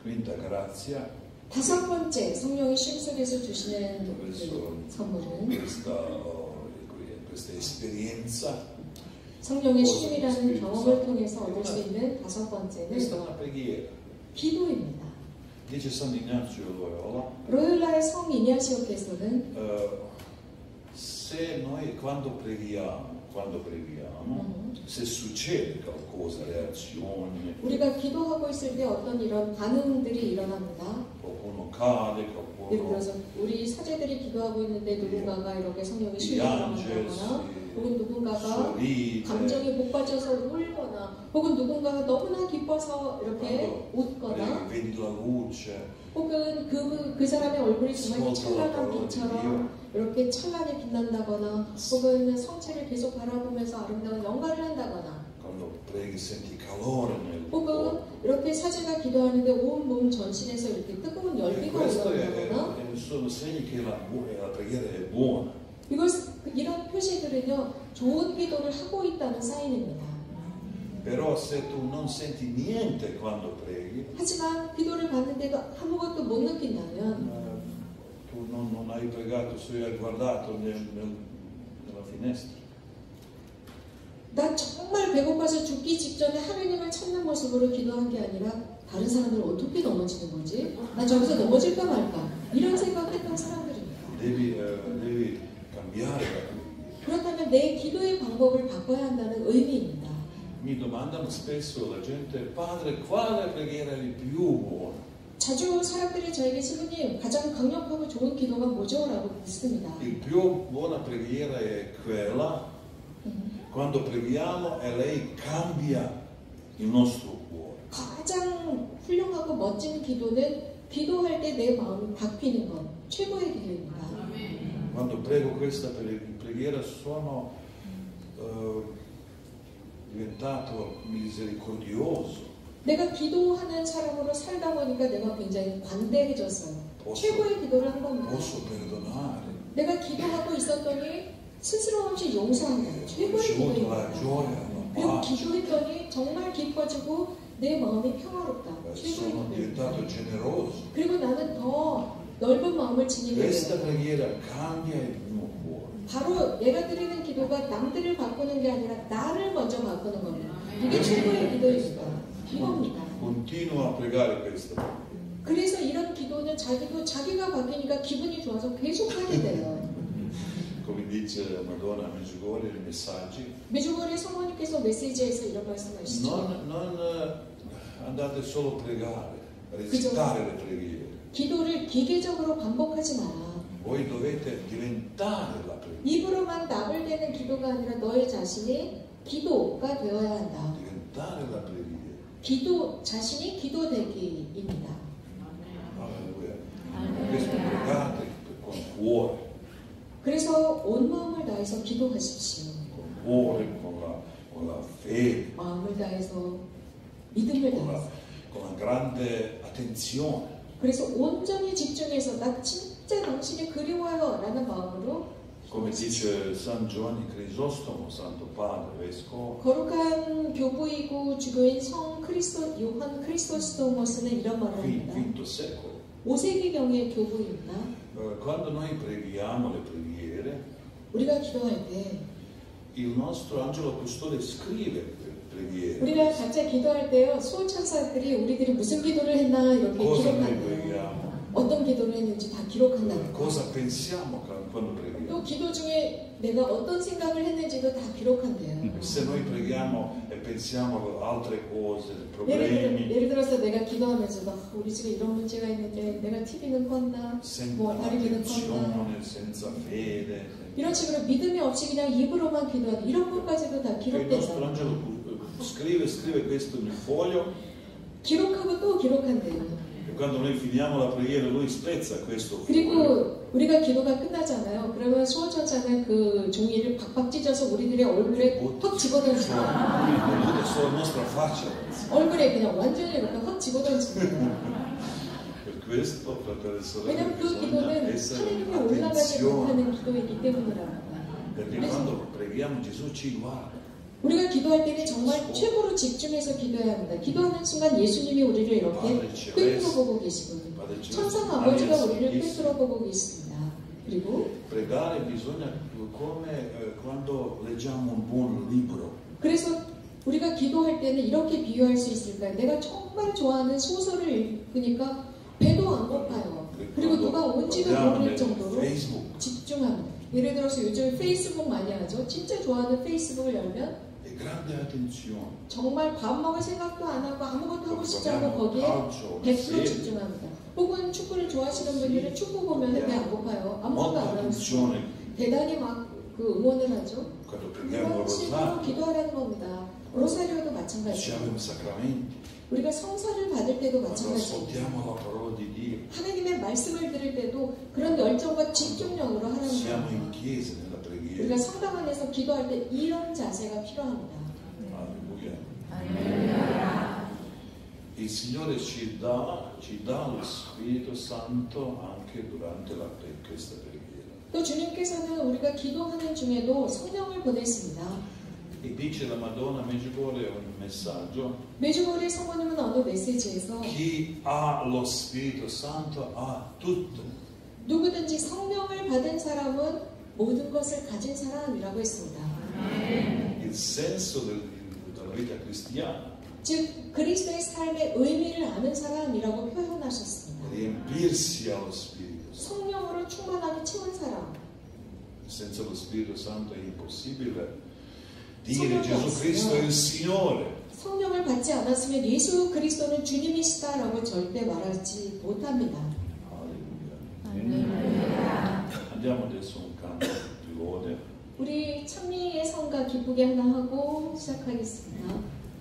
quinta grazia, 다섯 번째 성령이 쉼 속에서 주시는 그 선물은 questa esperienza. 성령의 쉼이라는 경험을 통해서 얻을 수 있는 다섯 번째는 Questa è una preghiera. 기도입니다. Dice San Ignazio Loyola, 로요라의 성 이냐시오께서는 se noi quando preghiamo, se succede qualcosa, reazioni, 우리가 기도하고 있을 때 어떤 이런 반응들이 일어납니다. qualcuno cade, 예를 qualcuno 들어서 우리 사제들이 기도하고 있는데 누군가가 이렇게 성령이 쉼이 일어난다거나 혹은 누군가가 sorride, 감정에 복받쳐서 울거나 혹은 누군가가 너무나 기뻐서 이렇게 웃거나 vedi la luce, 혹은 그 사람의 얼굴이 정말 찬란한 빛처럼 이렇게 찬란히 빛난다거나 혹은 성체를 계속 바라보면서 아름다운 연가를 한다거나 quando preghi senti calore nel 혹은 cuore. 이렇게 사제가 기도하는데 온 몸 전신에서 이렇게 뜨거운 열기가 Questo 올라온다거나 sono segni che la preghiera è buona. 이런 표시들은요 좋은 기도를 하고 있다는 사인입니다. Però se tu non senti niente quando preghi, 하지만 기도를 받는데도 아무것도 못 느낀다면 tu non hai pregato, se hai guardato nella finestra. 난 정말 배고파서 죽기 직전에 하느님을 찾는 모습으로 기도한 게 아니라 다른 사람들 어떻게 넘어지는 거지? 나 저기서 넘어질까 말까? 이런 생각했던 사람들입니다. Devi cambiare. 그렇다면 내 기도의 방법을 바꿔야 한다는 의미입니다. Mi domandano spesso la gente, padre, quale preghiera è il più buona? 자주 사람들이 저에게 신부님 가장 강력하고 좋은 기도가 뭐죠? 라고 묻습니다. Il più buona preghiera è quella quando preghiamo e lei cambia il nostro cuore. 가장 훌륭하고 멋진 기도는 기도할 때 내 마음이 바뀌는 것, 최고의 기도입니다. Quando prego questa preghiera sono diventato misericordioso. 내가 기도하는 사람으로 살다 보니까 내가 굉장히 관대해졌어요. 최고의 기도를 한 겁니다. Posso perdonare. 내가 기도하고 있었더니 스스럼 없이 용서한 거예요. 최고의 기도입니다. 그리고 기도했더니 정말 기뻐지고 내 마음이 평화롭다. 최고의 Sono 기도입니다. diventato generoso. 그리고 나는 더 넓은 마음을 지니게 Questa 돼요. preghiera cambia il mio cuore. 바로 내가 드리는 기도가 남들을 바꾸는 게 아니라 나를 먼저 바꾸는 겁니다. 이게 최고의 기도입니다. 이겁니다. Continuo a pregare questo. 그래서 이런 기도는 자기가 바뀌니까 기분이 좋아서 계속 하게 돼요. Come dice Madonna a Medjugorje nei messaggi, 메주거리 성모님께서 메시지에서 이런 말씀하시죠. non andate solo a pregare, a recitare le preghiere. 기도를 기계적으로 반복하지 마라. Voi dovete diventare la preghiera. 입으로만 나불대는 기도가 아니라 너의 자신이 기도가 되어야 한다. Diventare la preghiera. 기도 자신이 기도되기입니다. Alleluia. Questo pregate con cuore. 그래서 온 마음을 다해서 기도하십시오. Con cuore, con la fede, 마음을 다해서 믿음을 다해서. con una grande attenzione. 그래서 온전히 집중해서 나 진짜 당신이 그리워요 라는 마음으로 Come dice San Giovanni Crisostomo, Santo Padre, Vescovo, 거룩한 교부이고 주교인 요한 크리소스토모스는 이런 말을 합니다. V secolo. 5세기경의 교부입니다. Quando noi preghiamo le preghiere, 우리가 기도할 때 il nostro angelo custode scrive le preghiere. 우리가 각자 기도할 때요 수호천사들이 우리들이 무슨 기도를 했나 이렇게 Cosa noi 기록한대요. preghiamo? 어떤 기도를 했는지 다 기록한다는 거. Cosa pensiamo quando 또 preghiamo? 기도 중에 내가 어떤 생각을 했는지도 다 기록한대요. Se noi preghiamo e pensiamo a altre cose, problemi, 예를 들어서 내가 기도하면서 우리 집에 이런 문제가 있는데 내가 TV는 껐나 뭐 senza 다리기는 껐나 attenzione, senza fede. 이런 식으로 믿음이 없이 그냥 입으로만 기도하는 이런 것까지도 다 Il nostro 기록돼요. angelo scrive questo nel foglio 기록하고 또 기록한대요. e quando noi finiamo la preghiera lui spezza questo foglio. 그리고 우리가 기도가 끝나잖아요. 그러면 수호천사는 그 종이를 박박 찢어서 우리들의 얼굴에 확 집어던져요. Sulla nostra faccia. 얼굴에 그냥 완전히 이렇게 확 집어던집니다. Per questo, fratelli e sorelle, 왜냐면 그 bisogna 기도는 essere 하나님께 올라가지 attenzione. 못하는 기도이기 때문이라. Perché quando preghiamo Gesù ci guarda. 우리가 기도할 때는 정말 최고로 집중해서 기도해야 합니다. 기도하는 순간 예수님이 우리를 이렇게 꿰뚫어 보고 계시거든요. 천상 아버지가 우리를 꿰뚫어 보고 계십니다. 그리고 Pregare bisogna come quando leggiamo un buon libro. 그래서 우리가 기도할 때는 이렇게 비유할 수 있을까요? 내가 정말 좋아하는 소설을 읽으니까 배도 안 고파요. 그리고 누가 온지도 모를 정도로 집중합니다. 예를 들어서 요즘 페이스북 많이 하죠. 진짜 좋아하는 페이스북을 열면 Grande attenzione. 정말 밥 먹을 생각도 안 하고 아무것도 하고 싶지 않고 거기에 100% 집중합니다. 혹은 축구를 좋아하시는 분들은 축구 보면 배 안 고파요. 아무것도 안 하고 싶어요. 대단히 막 그 응원을 하죠. 그런 식으로 기도하라는 겁니다. 로사리오도 마찬가지예요. 우리가 성사를 받을 때도 마찬가지예요. 하나님의 말씀을 들을 때도 그런 열정과 집중력으로 하라는 겁니다. 우리가 성당 안에서 기도할 때 이런 자세가 필요합니다. Il Signore ci dà lo Spirito Santo anche durante questa preghiera. 또 주님께서는 우리가 기도하는 중에도 성령을 보냈습니다. E dice la Madonna Medjugorje un messaggio. 메주고리 성모님은 어느 메시지에서 Chi ha lo Spirito Santo ha tutto. 누구든지 성령을 받은 사람은 모든 것을 가진 사람이라고 했습니다. Il senso della vita cristiana. 즉 그리스도의 삶의 의미를 아는 사람이라고 표현하셨습니다. Riempirsi allo Spirito Santo. 성령으로 충만하게 채운 사람. Senza lo Spirito Santo è impossibile dire Gesù Cristo è il Signore. 성령을 받지 않았으면 예수 그리스도는 주님이시다라고 절대 말하지 못합니다. Alleluia. Andiamo adesso un canto di lode. 우리 찬미의 성가 기쁘게 하나 하고 시작하겠습니다.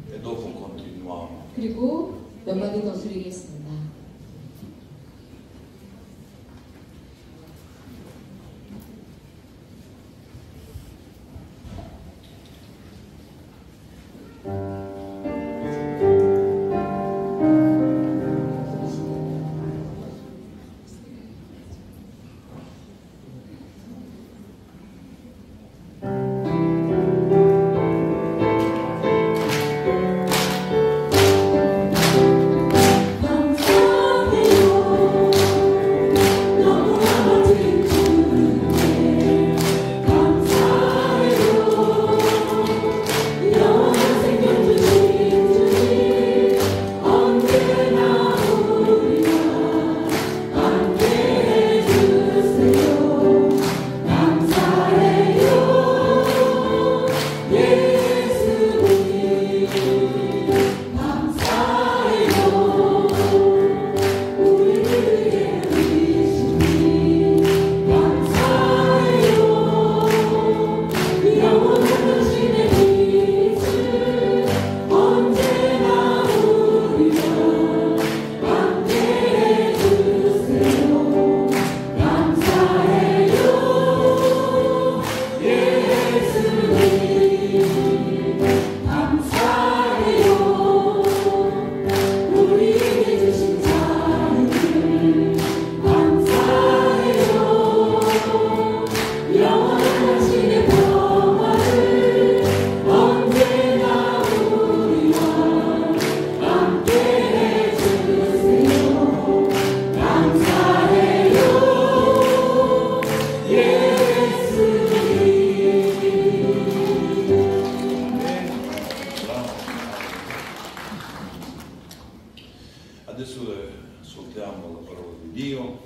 E dopo continuiamo. 그리고 몇 마디 더 드리겠습니다. Come Adesso ascoltiamo la parola di Dio.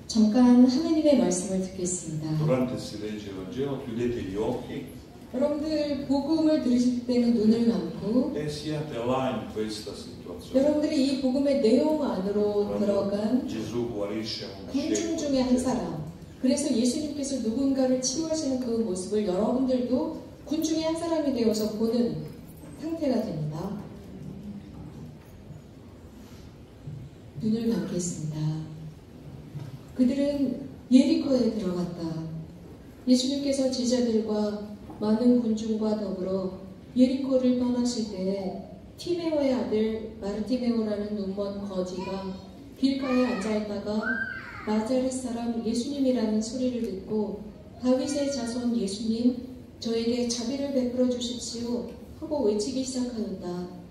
잠깐 하나님의 말씀을 듣겠습니다. Durante si legge il Vangelo chiudete gli occhi 여러분들 복음을 들으실 때는 눈을 감고 e siate là in questa situazione. 여러분들이 이 복음의 내용 안으로 들어간 Gesù guarisce un 군중 cieco. 중에 한 사람. 그래서 예수님께서 누군가를 치유하시는 그 모습을 여러분들도 군중의 한 사람이 되어서 보는 상태가 됩니다. 눈을 감겠습니다. 그들은 예리코에 들어갔다. 예수님께서 제자들과 많은 군중과 더불어 예리코를 떠나실 때 티메오의 아들 마르티메오라는 눈먼 거지가 길가에 앉아있다가 나자렛 사람 예수님이라는 소리를 듣고 다윗의 자손 예수님 저에게 자비를 베풀어 주십시오 하고 외치기 시작하였다.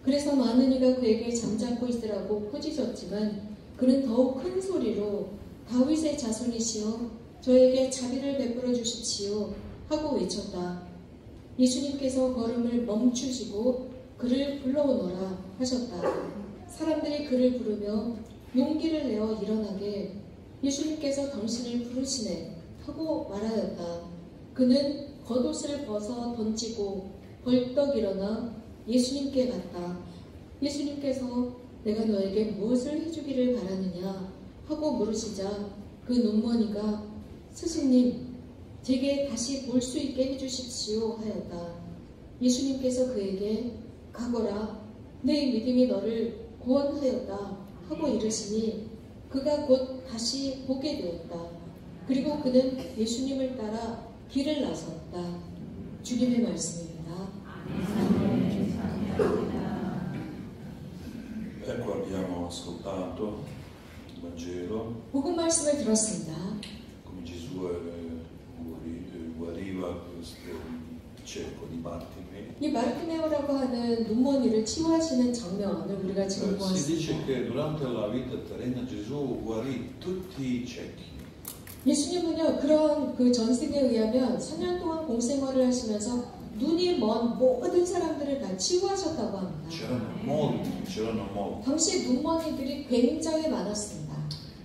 그래서 많은 이가 그에게 잠자코 있으라고 꾸짖었지만 그는 더욱 큰 소리로 다윗의 자손이시여 저에게 자비를 베풀어 주십시오 하고 외쳤다. 예수님께서 걸음을 멈추시고 그를 불러오너라 하셨다. 사람들이 그를 부르며 용기를 내어 일어나게 예수님께서 당신을 부르시네 하고 말하였다. 그는 겉옷을 벗어 던지고 벌떡 일어나 예수님께 갔다. 예수님께서 내가 너에게 무엇을 해주기를 바라느냐 하고 물으시자 그 눈먼이가 스승님 제게 다시 볼 수 있게 해주십시오 하였다. 예수님께서 그에게 가거라 내 믿음이 너를 구원하였다 하고 이르시니 그가 곧 다시 보게 되었다. 그리고 그는 예수님을 따라 길을 나섰다. 주님의 말씀입니다. Ecco, abbiamo ascoltato il Vangelo, 복음 말씀을 들었습니다. come Gesù guariva questo cieco di Bartimeo. 이 마르티메오라고 하는 눈먼이를 치유하시는 장면을 우리가 지금 Si dice 보았습니다. che durante la vita terrena Gesù guarì tutti i ciechi. 예수님은요 그런 그 전승에 의하면 3년 동안 공생활을 하시면서 눈이 먼 모든 사람들을 다 치유하셨다고 합니다. C'erano molti. 당시 눈먼이들이 굉장히 많았습니다.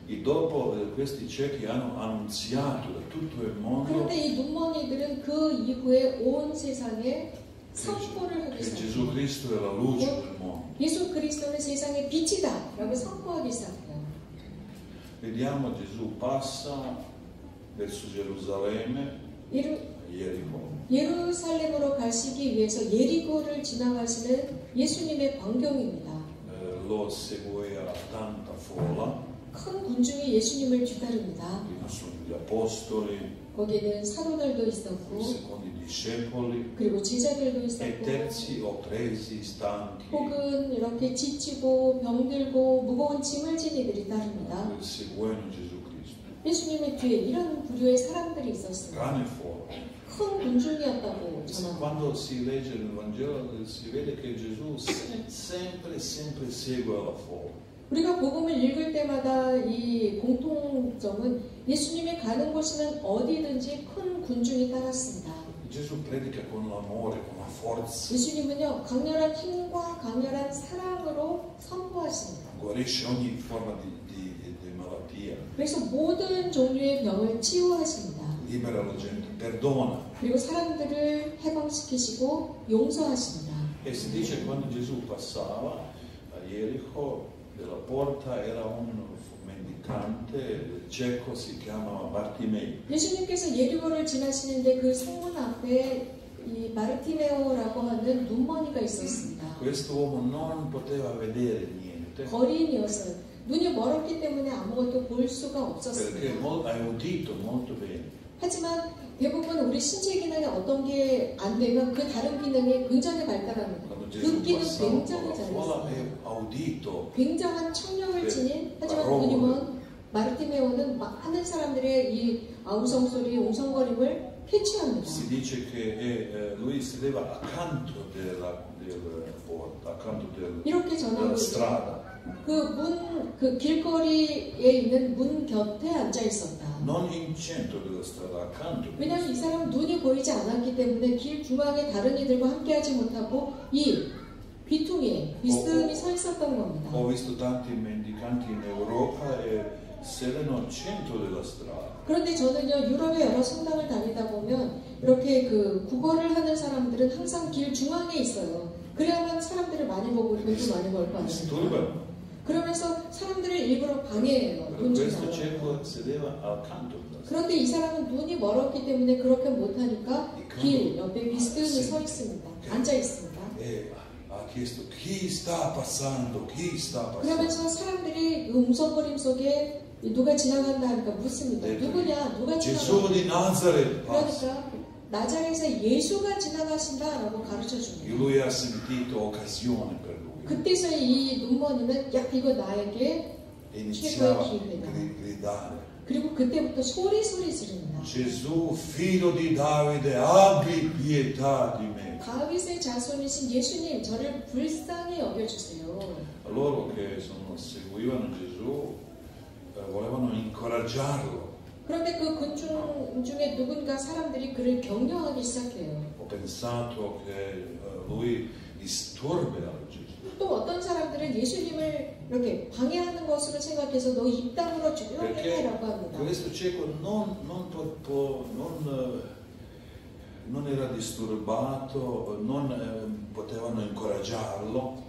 E dopo questi ciechi hanno annunziato da tutto il mondo 그런데 이 눈먼이들은 그 이후에 온 세상에 선포를 하기 che Gesù 시작합니다. Cristo è la luce del mondo. 예수 그리스도는 세상의 빛이다 라고 선포하기 시작해요. Vediamo Gesù passa verso Gerusalemme, Jerico. 예루살렘으로 가시기 위해서 예리고를 지나가시는 예수님의 광경입니다. Lo seguiva tanta folla, 큰 군중이 예수님을 뒤따릅니다. prima sono gli apostoli, 거기는 사도들도 i 있었고 secondi discepoli 그리고 제자들도 e 있었고 terzi oppresi, stanchi. 혹은 이렇게 지치고 병들고 무거운 짐을 진 이들이 따릅니다. Seguono Gesù Cristo. 예수님의 뒤에 이런 부류의 사람들이 있었습니다. Grande folla. 큰 군중이었다고 전합니다. Quando si legge il Vangelo si vede che Gesù sempre segue la folla. 우리가 복음을 읽을 때마다 이 공통점은 예수님이 가는 곳이면 어디든지 큰 군중이 따랐습니다. Gesù predica con l'amore, con la forza, 예수님은요 강렬한 힘과 강렬한 사랑으로 선포하십니다. guarisce ogni forma di malattia, 그래서 모든 종류의 병을 치유하십니다. libera la gente, perdona. 그리고 사람들을 해방시키시고 용서하십니다. E si dice quando Gesù passava a Jerico, della porta era un mendicante, cieco, si chiamava Bartimeo. 예수님께서 예리고를 지나시는데 그 성문 앞에 이 마르티메오라고 하는 눈먼이가 있었습니다. Questo uomo non poteva vedere niente 거리인이었어요. 눈이 멀었기 때문에 아무것도 볼 수가 perché 없었습니다. ha udito molto bene. 하지만 대부분 우리 신체 기능에 어떤 게 안 되면 그 다른 기능이 굉장히 발달합니다. Quando Gesù 듣기는 passava 굉장히 con la folla 잘했어요. ha udito 굉장한 청력을 지닌 하지만 바로 주님은 마르티메오는 많은 사람들의 이 아우성 소리, 옹성거림을 캐치합니다. Si dice che lui sedeva accanto della porta, accanto 이렇게 della 전하고 strada, 그 길거리에 있는 문 곁에 앉아 있었다. non in centro della strada, accanto. 왜냐하면 이 사람은 눈이 보이지 않았기 때문에 길 중앙에 다른 이들과 함께하지 못하고 이 귀퉁이에 비스듬히 서 있었던 겁니다. Ho visto tanti mendicanti in Europa e sedano al centro della strada. 그런데 저는요, 유럽의 여러 성당을 다니다 보면 이렇게 그 구걸을 하는 사람들은 항상 길 중앙에 있어요. 그래야만 사람들을 많이 보고 돈도 많이 벌 거 아닙니까? 그러면서 사람들을 일부러 방해해요. 돈 주지 않아요. 그런데 이 사람은 눈이 멀었기 때문에 그렇게 못하니까 길 옆에 비스듬히 서 있습니다. 앉아 있습니다. 그러면서 사람들이 음성거림 속에 누가 지나간다 하니까 묻습니다. 누구냐? 누가 지나간다? 그러니까 나자렛에서 예수가 지나가신다라고 가르쳐 줍니다. 그때서 이 눈먼이는 야 이거 나에게 최고의 기회다. 그리고 그때부터 소리 지릅니다. Gesù, figlio di Davide, abbi pietà di me. 다윗의 자손이신 예수님, 저를 불쌍히 여겨주세요. Loro che seguivano Gesù volevano incoraggiarlo. 그런데 그 군중 중에 누군가 사람들이 그를 격려하기 시작해요. Ho pensato che lui disturbera Gesù. 또 어떤 사람들은 예수님을 이렇게 방해하는 것으로 생각해서 너 입 다물어 조용해라고 합니다. Questo cieco non era disturbato, non potevano incoraggiarlo.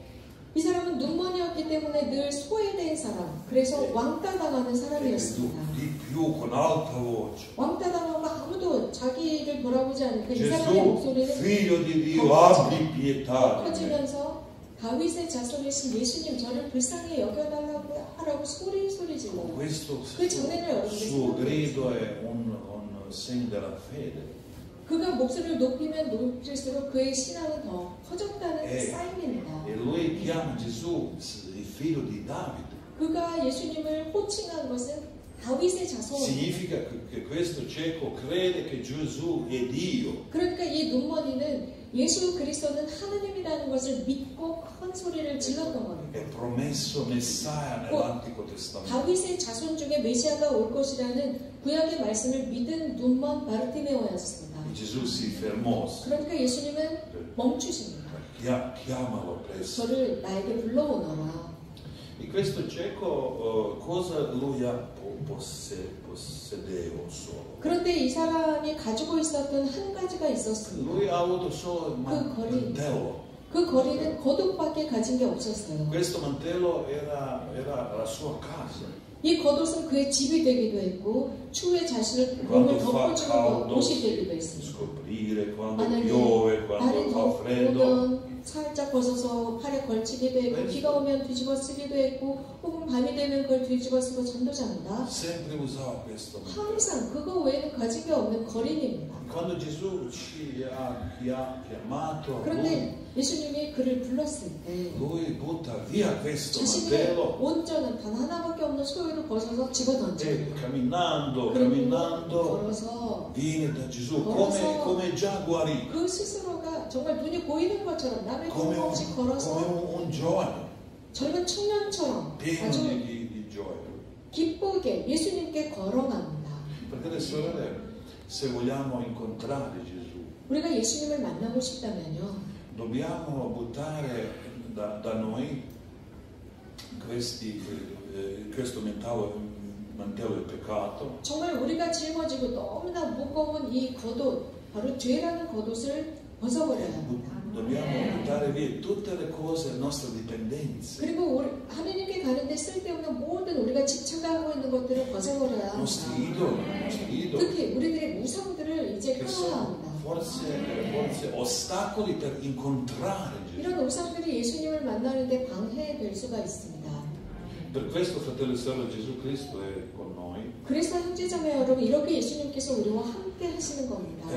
이 사람은 눈먼이었기 때문에 늘 소외된 사람, 그래서 왕따 당하는 사람이었습니다. Di più con alta voce. 왕따 당하고 아무도 자기를 돌아보지 않으니까 이 사람의 Gesù, 목소리는 figlio di Dio, abbi pietà. 커지면서 다윗의 자손이신 예수님 저를 불쌍히 여겨달라고 하라고 소리 질러. 그 장면을 여러분들 suo grido è un segno della fede. 그가 목소리를 높이면 높일수록 그의 신앙은 더 커졌다는 사인입니다. E lui chiama Gesù il figlio di Davide. 그가 예수님을 호칭한 것은 다윗의 자손. Significa che questo cieco crede che Gesù è Dio. 그러니까 이 눈먼이는 예수 그리스도는 하느님이라는 것을 믿고 큰 소리를 질렀던 겁니다. È promesso Messiah nell'Antico Testamento. 다윗의 자손 중에 메시아가 올 것이라는 구약의 말씀을 믿은 눈먼 바르티메오였습니다. Gesù si fermò. 그러니까 예수님은 멈추십니다. Chiamalo presto. 저를 나에게 불러오너라. E questo cieco cosa lui possedeva solo? 그런데 이 사람이 가지고 있었던 한 가지가 있었습니다. Lui ha avuto solo il mantello. 그 거리는 겉옷밖에 가진 게 없었어요. Questo mantello era la sua casa. 이 겉옷은 그의 집이 되기도 했고 추후에 자신을 몸을 덮어주는 옷이 되기도 했습니다. 만약에 날이 더우면 살짝 벗어서 팔에 걸치기도 했고 비가 오면 뒤집어 쓰기도 했고 혹은 밤이 되면 그걸 뒤집어 쓰고 잠도 잡니다. 항상 그거 외에는 가진 게 없는 거린입니다. 그런데 예수님이 그를 불렀을 때 자신의 온전한 단 하나밖에 없는 소유를 벗어서 집어던져요. 걸어서 그 스스로가 정말 눈이 보이는 것처럼 남의 도움 없이 걸어서 젊은 청년처럼 아주 기쁘게 예수님께 걸어갑니다. Se vogliamo incontrare Gesù, 우리가 예수님을 만나고 싶다면요, dobbiamo buttare da noi questo mantello del peccato. 정말 우리가 짊어지고 너무나 무거운 이 겉옷, 바로 죄라는 겉옷을 벗어버려야 합니다. Dobbiamo buttare via tutte le cose, le nostre dipendenze. 그리고 우리 하나님께 가는데 쓸데없는 모든 우리가 집착하고 있는 것들을 벗어버려야 합니다. 특히 우리들의 우상들을 이제 끊어야 합니다. Forse ostacoli per incontrare Gesù. 이런 우상들이 예수님을 만나는데 방해될 수가 있습니다. Per questo, fratello e sorelle, Gesù Cristo è con noi. 그래서 형제자매 여러분, 이렇게 예수님께서 우리와 함께 하시는 겁니다.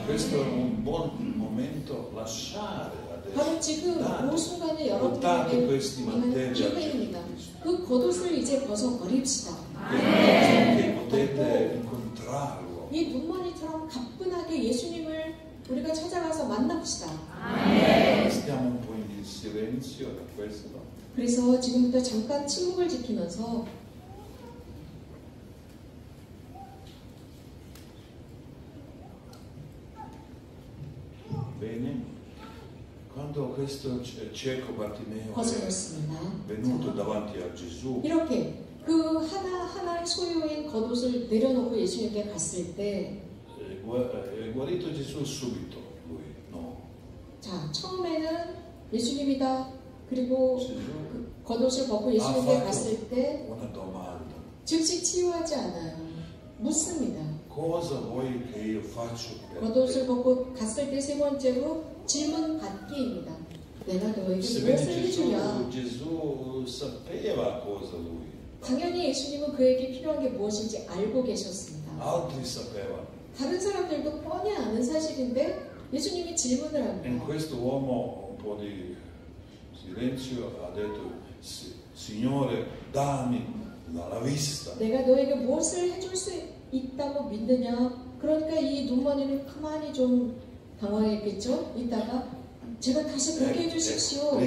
Questo è un buon momento lasciare adesso. 바로 지금 그 순간에 여러분에게 있는 기회입니다. 그 겉옷을 이제 벗어버립시다. 이 눈머리처럼 가뿐하게 예수님을 우리가 찾아가서 만납시다. Stiamo un po' in silenzio da questo. 그래서 지금부터 잠깐 침묵을 지키면서 Bene, quando quando questo cieco Bartimeo 벗어났습니다. è venuto davanti a Gesù, 이렇게 그 하나의 소유인 겉옷을 내려놓고 예수님께 갔을 때, è guarito Gesù subito, lui, no? 자, 처음에는 예수님이다. 그리고 Gesù 그 겉옷을 벗고 예수님께 갔을 때 una domanda. 즉시 치유하지 않아요. 묻습니다. Cosa vuoi che io faccio per te? 겉옷을 벗고 갔을 때 세 번째로 질문 받기입니다. 내가 너에게 Sebbene 무엇을 해주랴? Gesù sapeva cosa lui, 당연히 예수님은 그에게 필요한 게 무엇인지 알고 계셨습니다. altri sapevano. 다른 사람들도 뻔히 아는 사실인데 예수님이 질문을 In 합니다. questo uomo un po' di silenzio ha detto, Signore, dammi la vista. 내가 너에게 무엇을 해줄 수 있다고 믿느냐? 그러니까 이 눈먼이는 가만히 좀 당황했겠죠? 이따가 제가 다시 보게 해주십시오.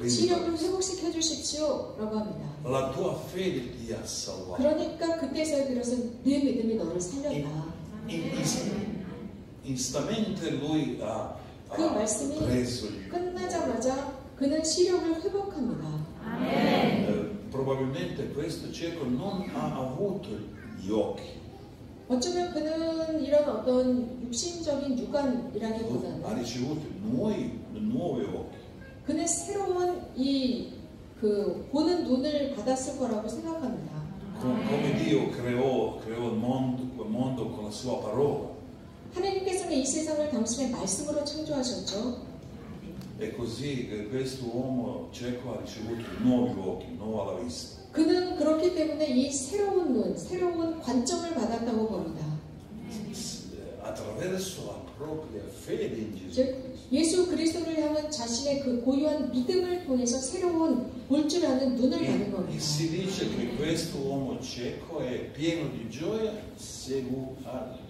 시력을 회복시켜 주십시오. 라고 합니다. La tua fede ti ha salvato. 그러니까 그때서야 비로소 네 믿음이 너를 살렸다. Instantamente lui ha 그 말씀이 preso gli 끝나자마자 그는 시력을 회복합니다. probabilmente questo cieco non ha avuto gli occhi. 어쩌면 그는 이런 어떤 육신적인 Ha 육안이라기보다는 ricevuto nuove occhi. 그는 새로운 그 보는 눈을 받았을 거라고 생각합니다. Come Dio creò il mondo con la sua parola. 하나님께서는 이 세상을 당신의 말씀으로 창조하셨죠. E così questo uomo cieco ha ricevuto nuovi occhi, nuova vista. 그는 그렇기 때문에 이 새로운 눈, 새로운 관점을 받았다고 봅니다. Attraverso la propria fede in Gesù. 즉 예수 그리스도를 향한 자신의 그 고유한 믿음을 통해서 새로운 볼 줄 아는 눈을 받은 E 겁니다. si dice che questo uomo cieco è pieno di gioia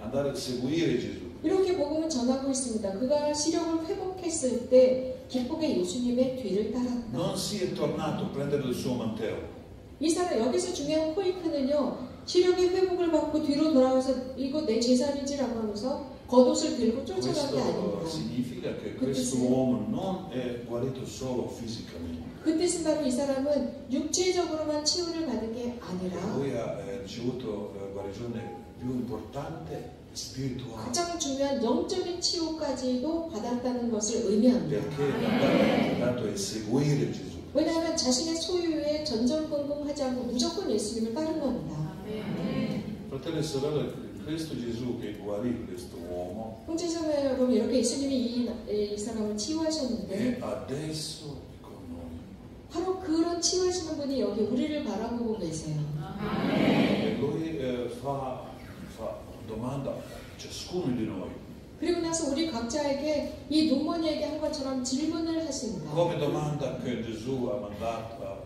andare a seguire Gesù. 이렇게 복음을 전하고 있습니다. 그가 시력을 회복했을 때 기쁘게 예수님의 뒤를 따랐다. Non si è tornato a prendere il suo mantello. 이 사람 여기서 중요한 포인트는요. 시력의 회복을 받고 뒤로 돌아와서 이거 내 재산이지라고 하면서 겉옷을 들고 쫓아간 게 Questo 아닙니다. significa che questo uomo non è guarito solo fisicamente. 그 뜻은 바로 이 사람은 육체적으로만 치유를 받은 게 아니라 Lui ha ricevuto guarigione più importante spirituale. 가장 중요한 영적인 치유까지도 받았다는 것을 의미합니다. Perché dato è seguire Gesù. 왜냐하면 자신의 소유에 전전긍긍하지 않고 무조건 예수님을 따른 겁니다. Fratelli e sorelle, questo Gesù che guarì questo uomo 형제자매 여러분, 이렇게 예수님이 이 사람을 è 치유하셨는데 adesso con noi. 바로 그런 치유하시는 분이 여기 우리를 바라보고 계세요. E lui fa domanda a ciascuno di noi. 그리고 나서 우리 각자에게 이 눈먼이에게 한 것처럼 질문을 하십니다. Come domanda che Gesù ha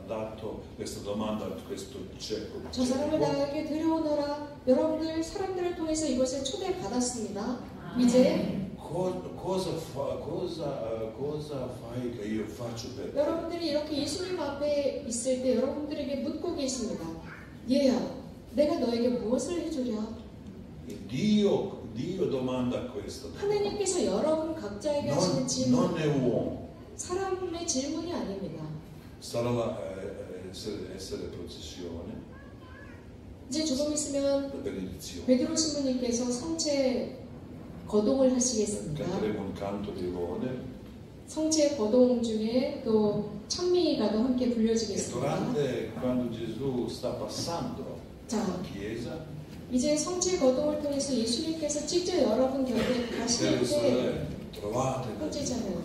dato questa domanda a questo cieco. 저 사람을 나에게 데려오너라. 여러분들 사람들을 통해서 이것을 초대받았습니다. 이제 Cosa fai che io faccio per te? 여러분들이 이렇게 예수님 앞에 있을 때 여러분들에게 묻고 계십니다. 얘야, 내가 너에게 무엇을 해주랴? Dio domanda questo. 하나님께서 여러분 각자에게 하시는 질문, Non è uomo. 사람의 질문이 아닙니다. Sarà essere processione, 이제 조금 있으면 benedizione. 베드로 신부님께서 성체 거동을 하시겠습니다. Canteremo un canto di lode. 성체 거동 중에 또 찬미가도 함께 E 불려지겠습니다. durante quando Gesù sta passando 자, la chiesa, 이제 성체 거동을 통해서 예수님께서 직접 여러분 곁에 가실 때 trovate 형제자매요.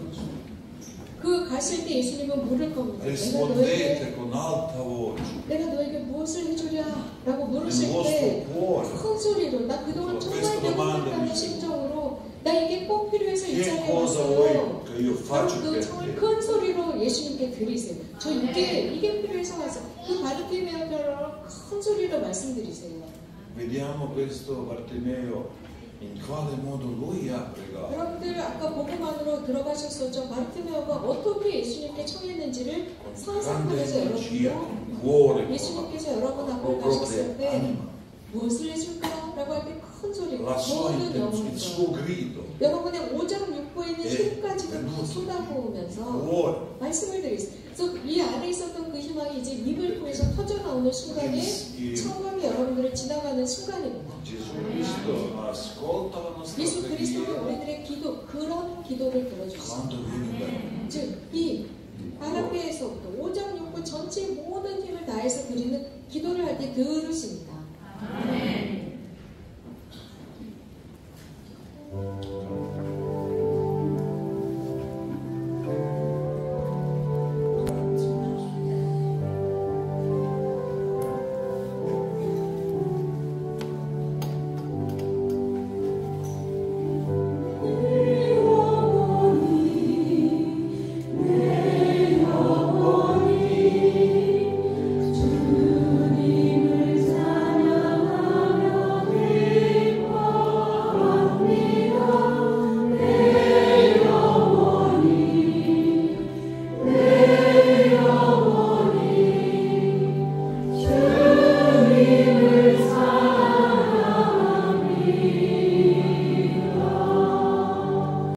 그 가실 때 예수님은 물을 겁니다. rispondete con alta voce. 내가 너에게 무엇을 해주랴? 라고 Nel 물으실 때 vostro cuore. 큰 소리로 나 그동안 정말 배고팠다는 심정으로 나 이게 꼭 필요해서 이 Che 자리에 cosa vuoi 왔어요. che io 바로 faccio 그 per 정말 te? 큰 소리로 예수님께 드리세요. 저 이게 필요해서 왔어요. 그 바르티메오처럼 큰 소리로 말씀드리세요. Vediamo questo Bartimeo in quale modo lui ha pregato. 여러분들 아까 복음 안으로 들어가셨었죠. 바르티메오가 어떻게 예수님께 청했는지를 Con 상상하면서 grande energia, 여러분도 con cuore, 예수님께서 여러분 con la 앞에 가셨을 propria 때 anima. 무엇을 해줄까? 라고 할 때 큰 소리로 la sua 모든 intenzione, il suo 영혼과 grido, 여러분의 5장 6부에 있는 힘까지도 쏟아부으면서 cuore. 말씀을 드리겠습니다. 그래서 이 안에 있었던 그 희망이 이제 입을 통해서 터져나오는 순간에 성령이 여러분들을 지나가는 순간입니다. Gesù Cristo ascolta la nostra 예수 그리스도는 preghiera 우리들의 기도, 그런 기도를 들어주십니다. quando viene da noi. 즉, 이 아랍에서부터 5장 6부 전체 모든 힘을 다해서 드리는 기도를 할 때 들으십니다.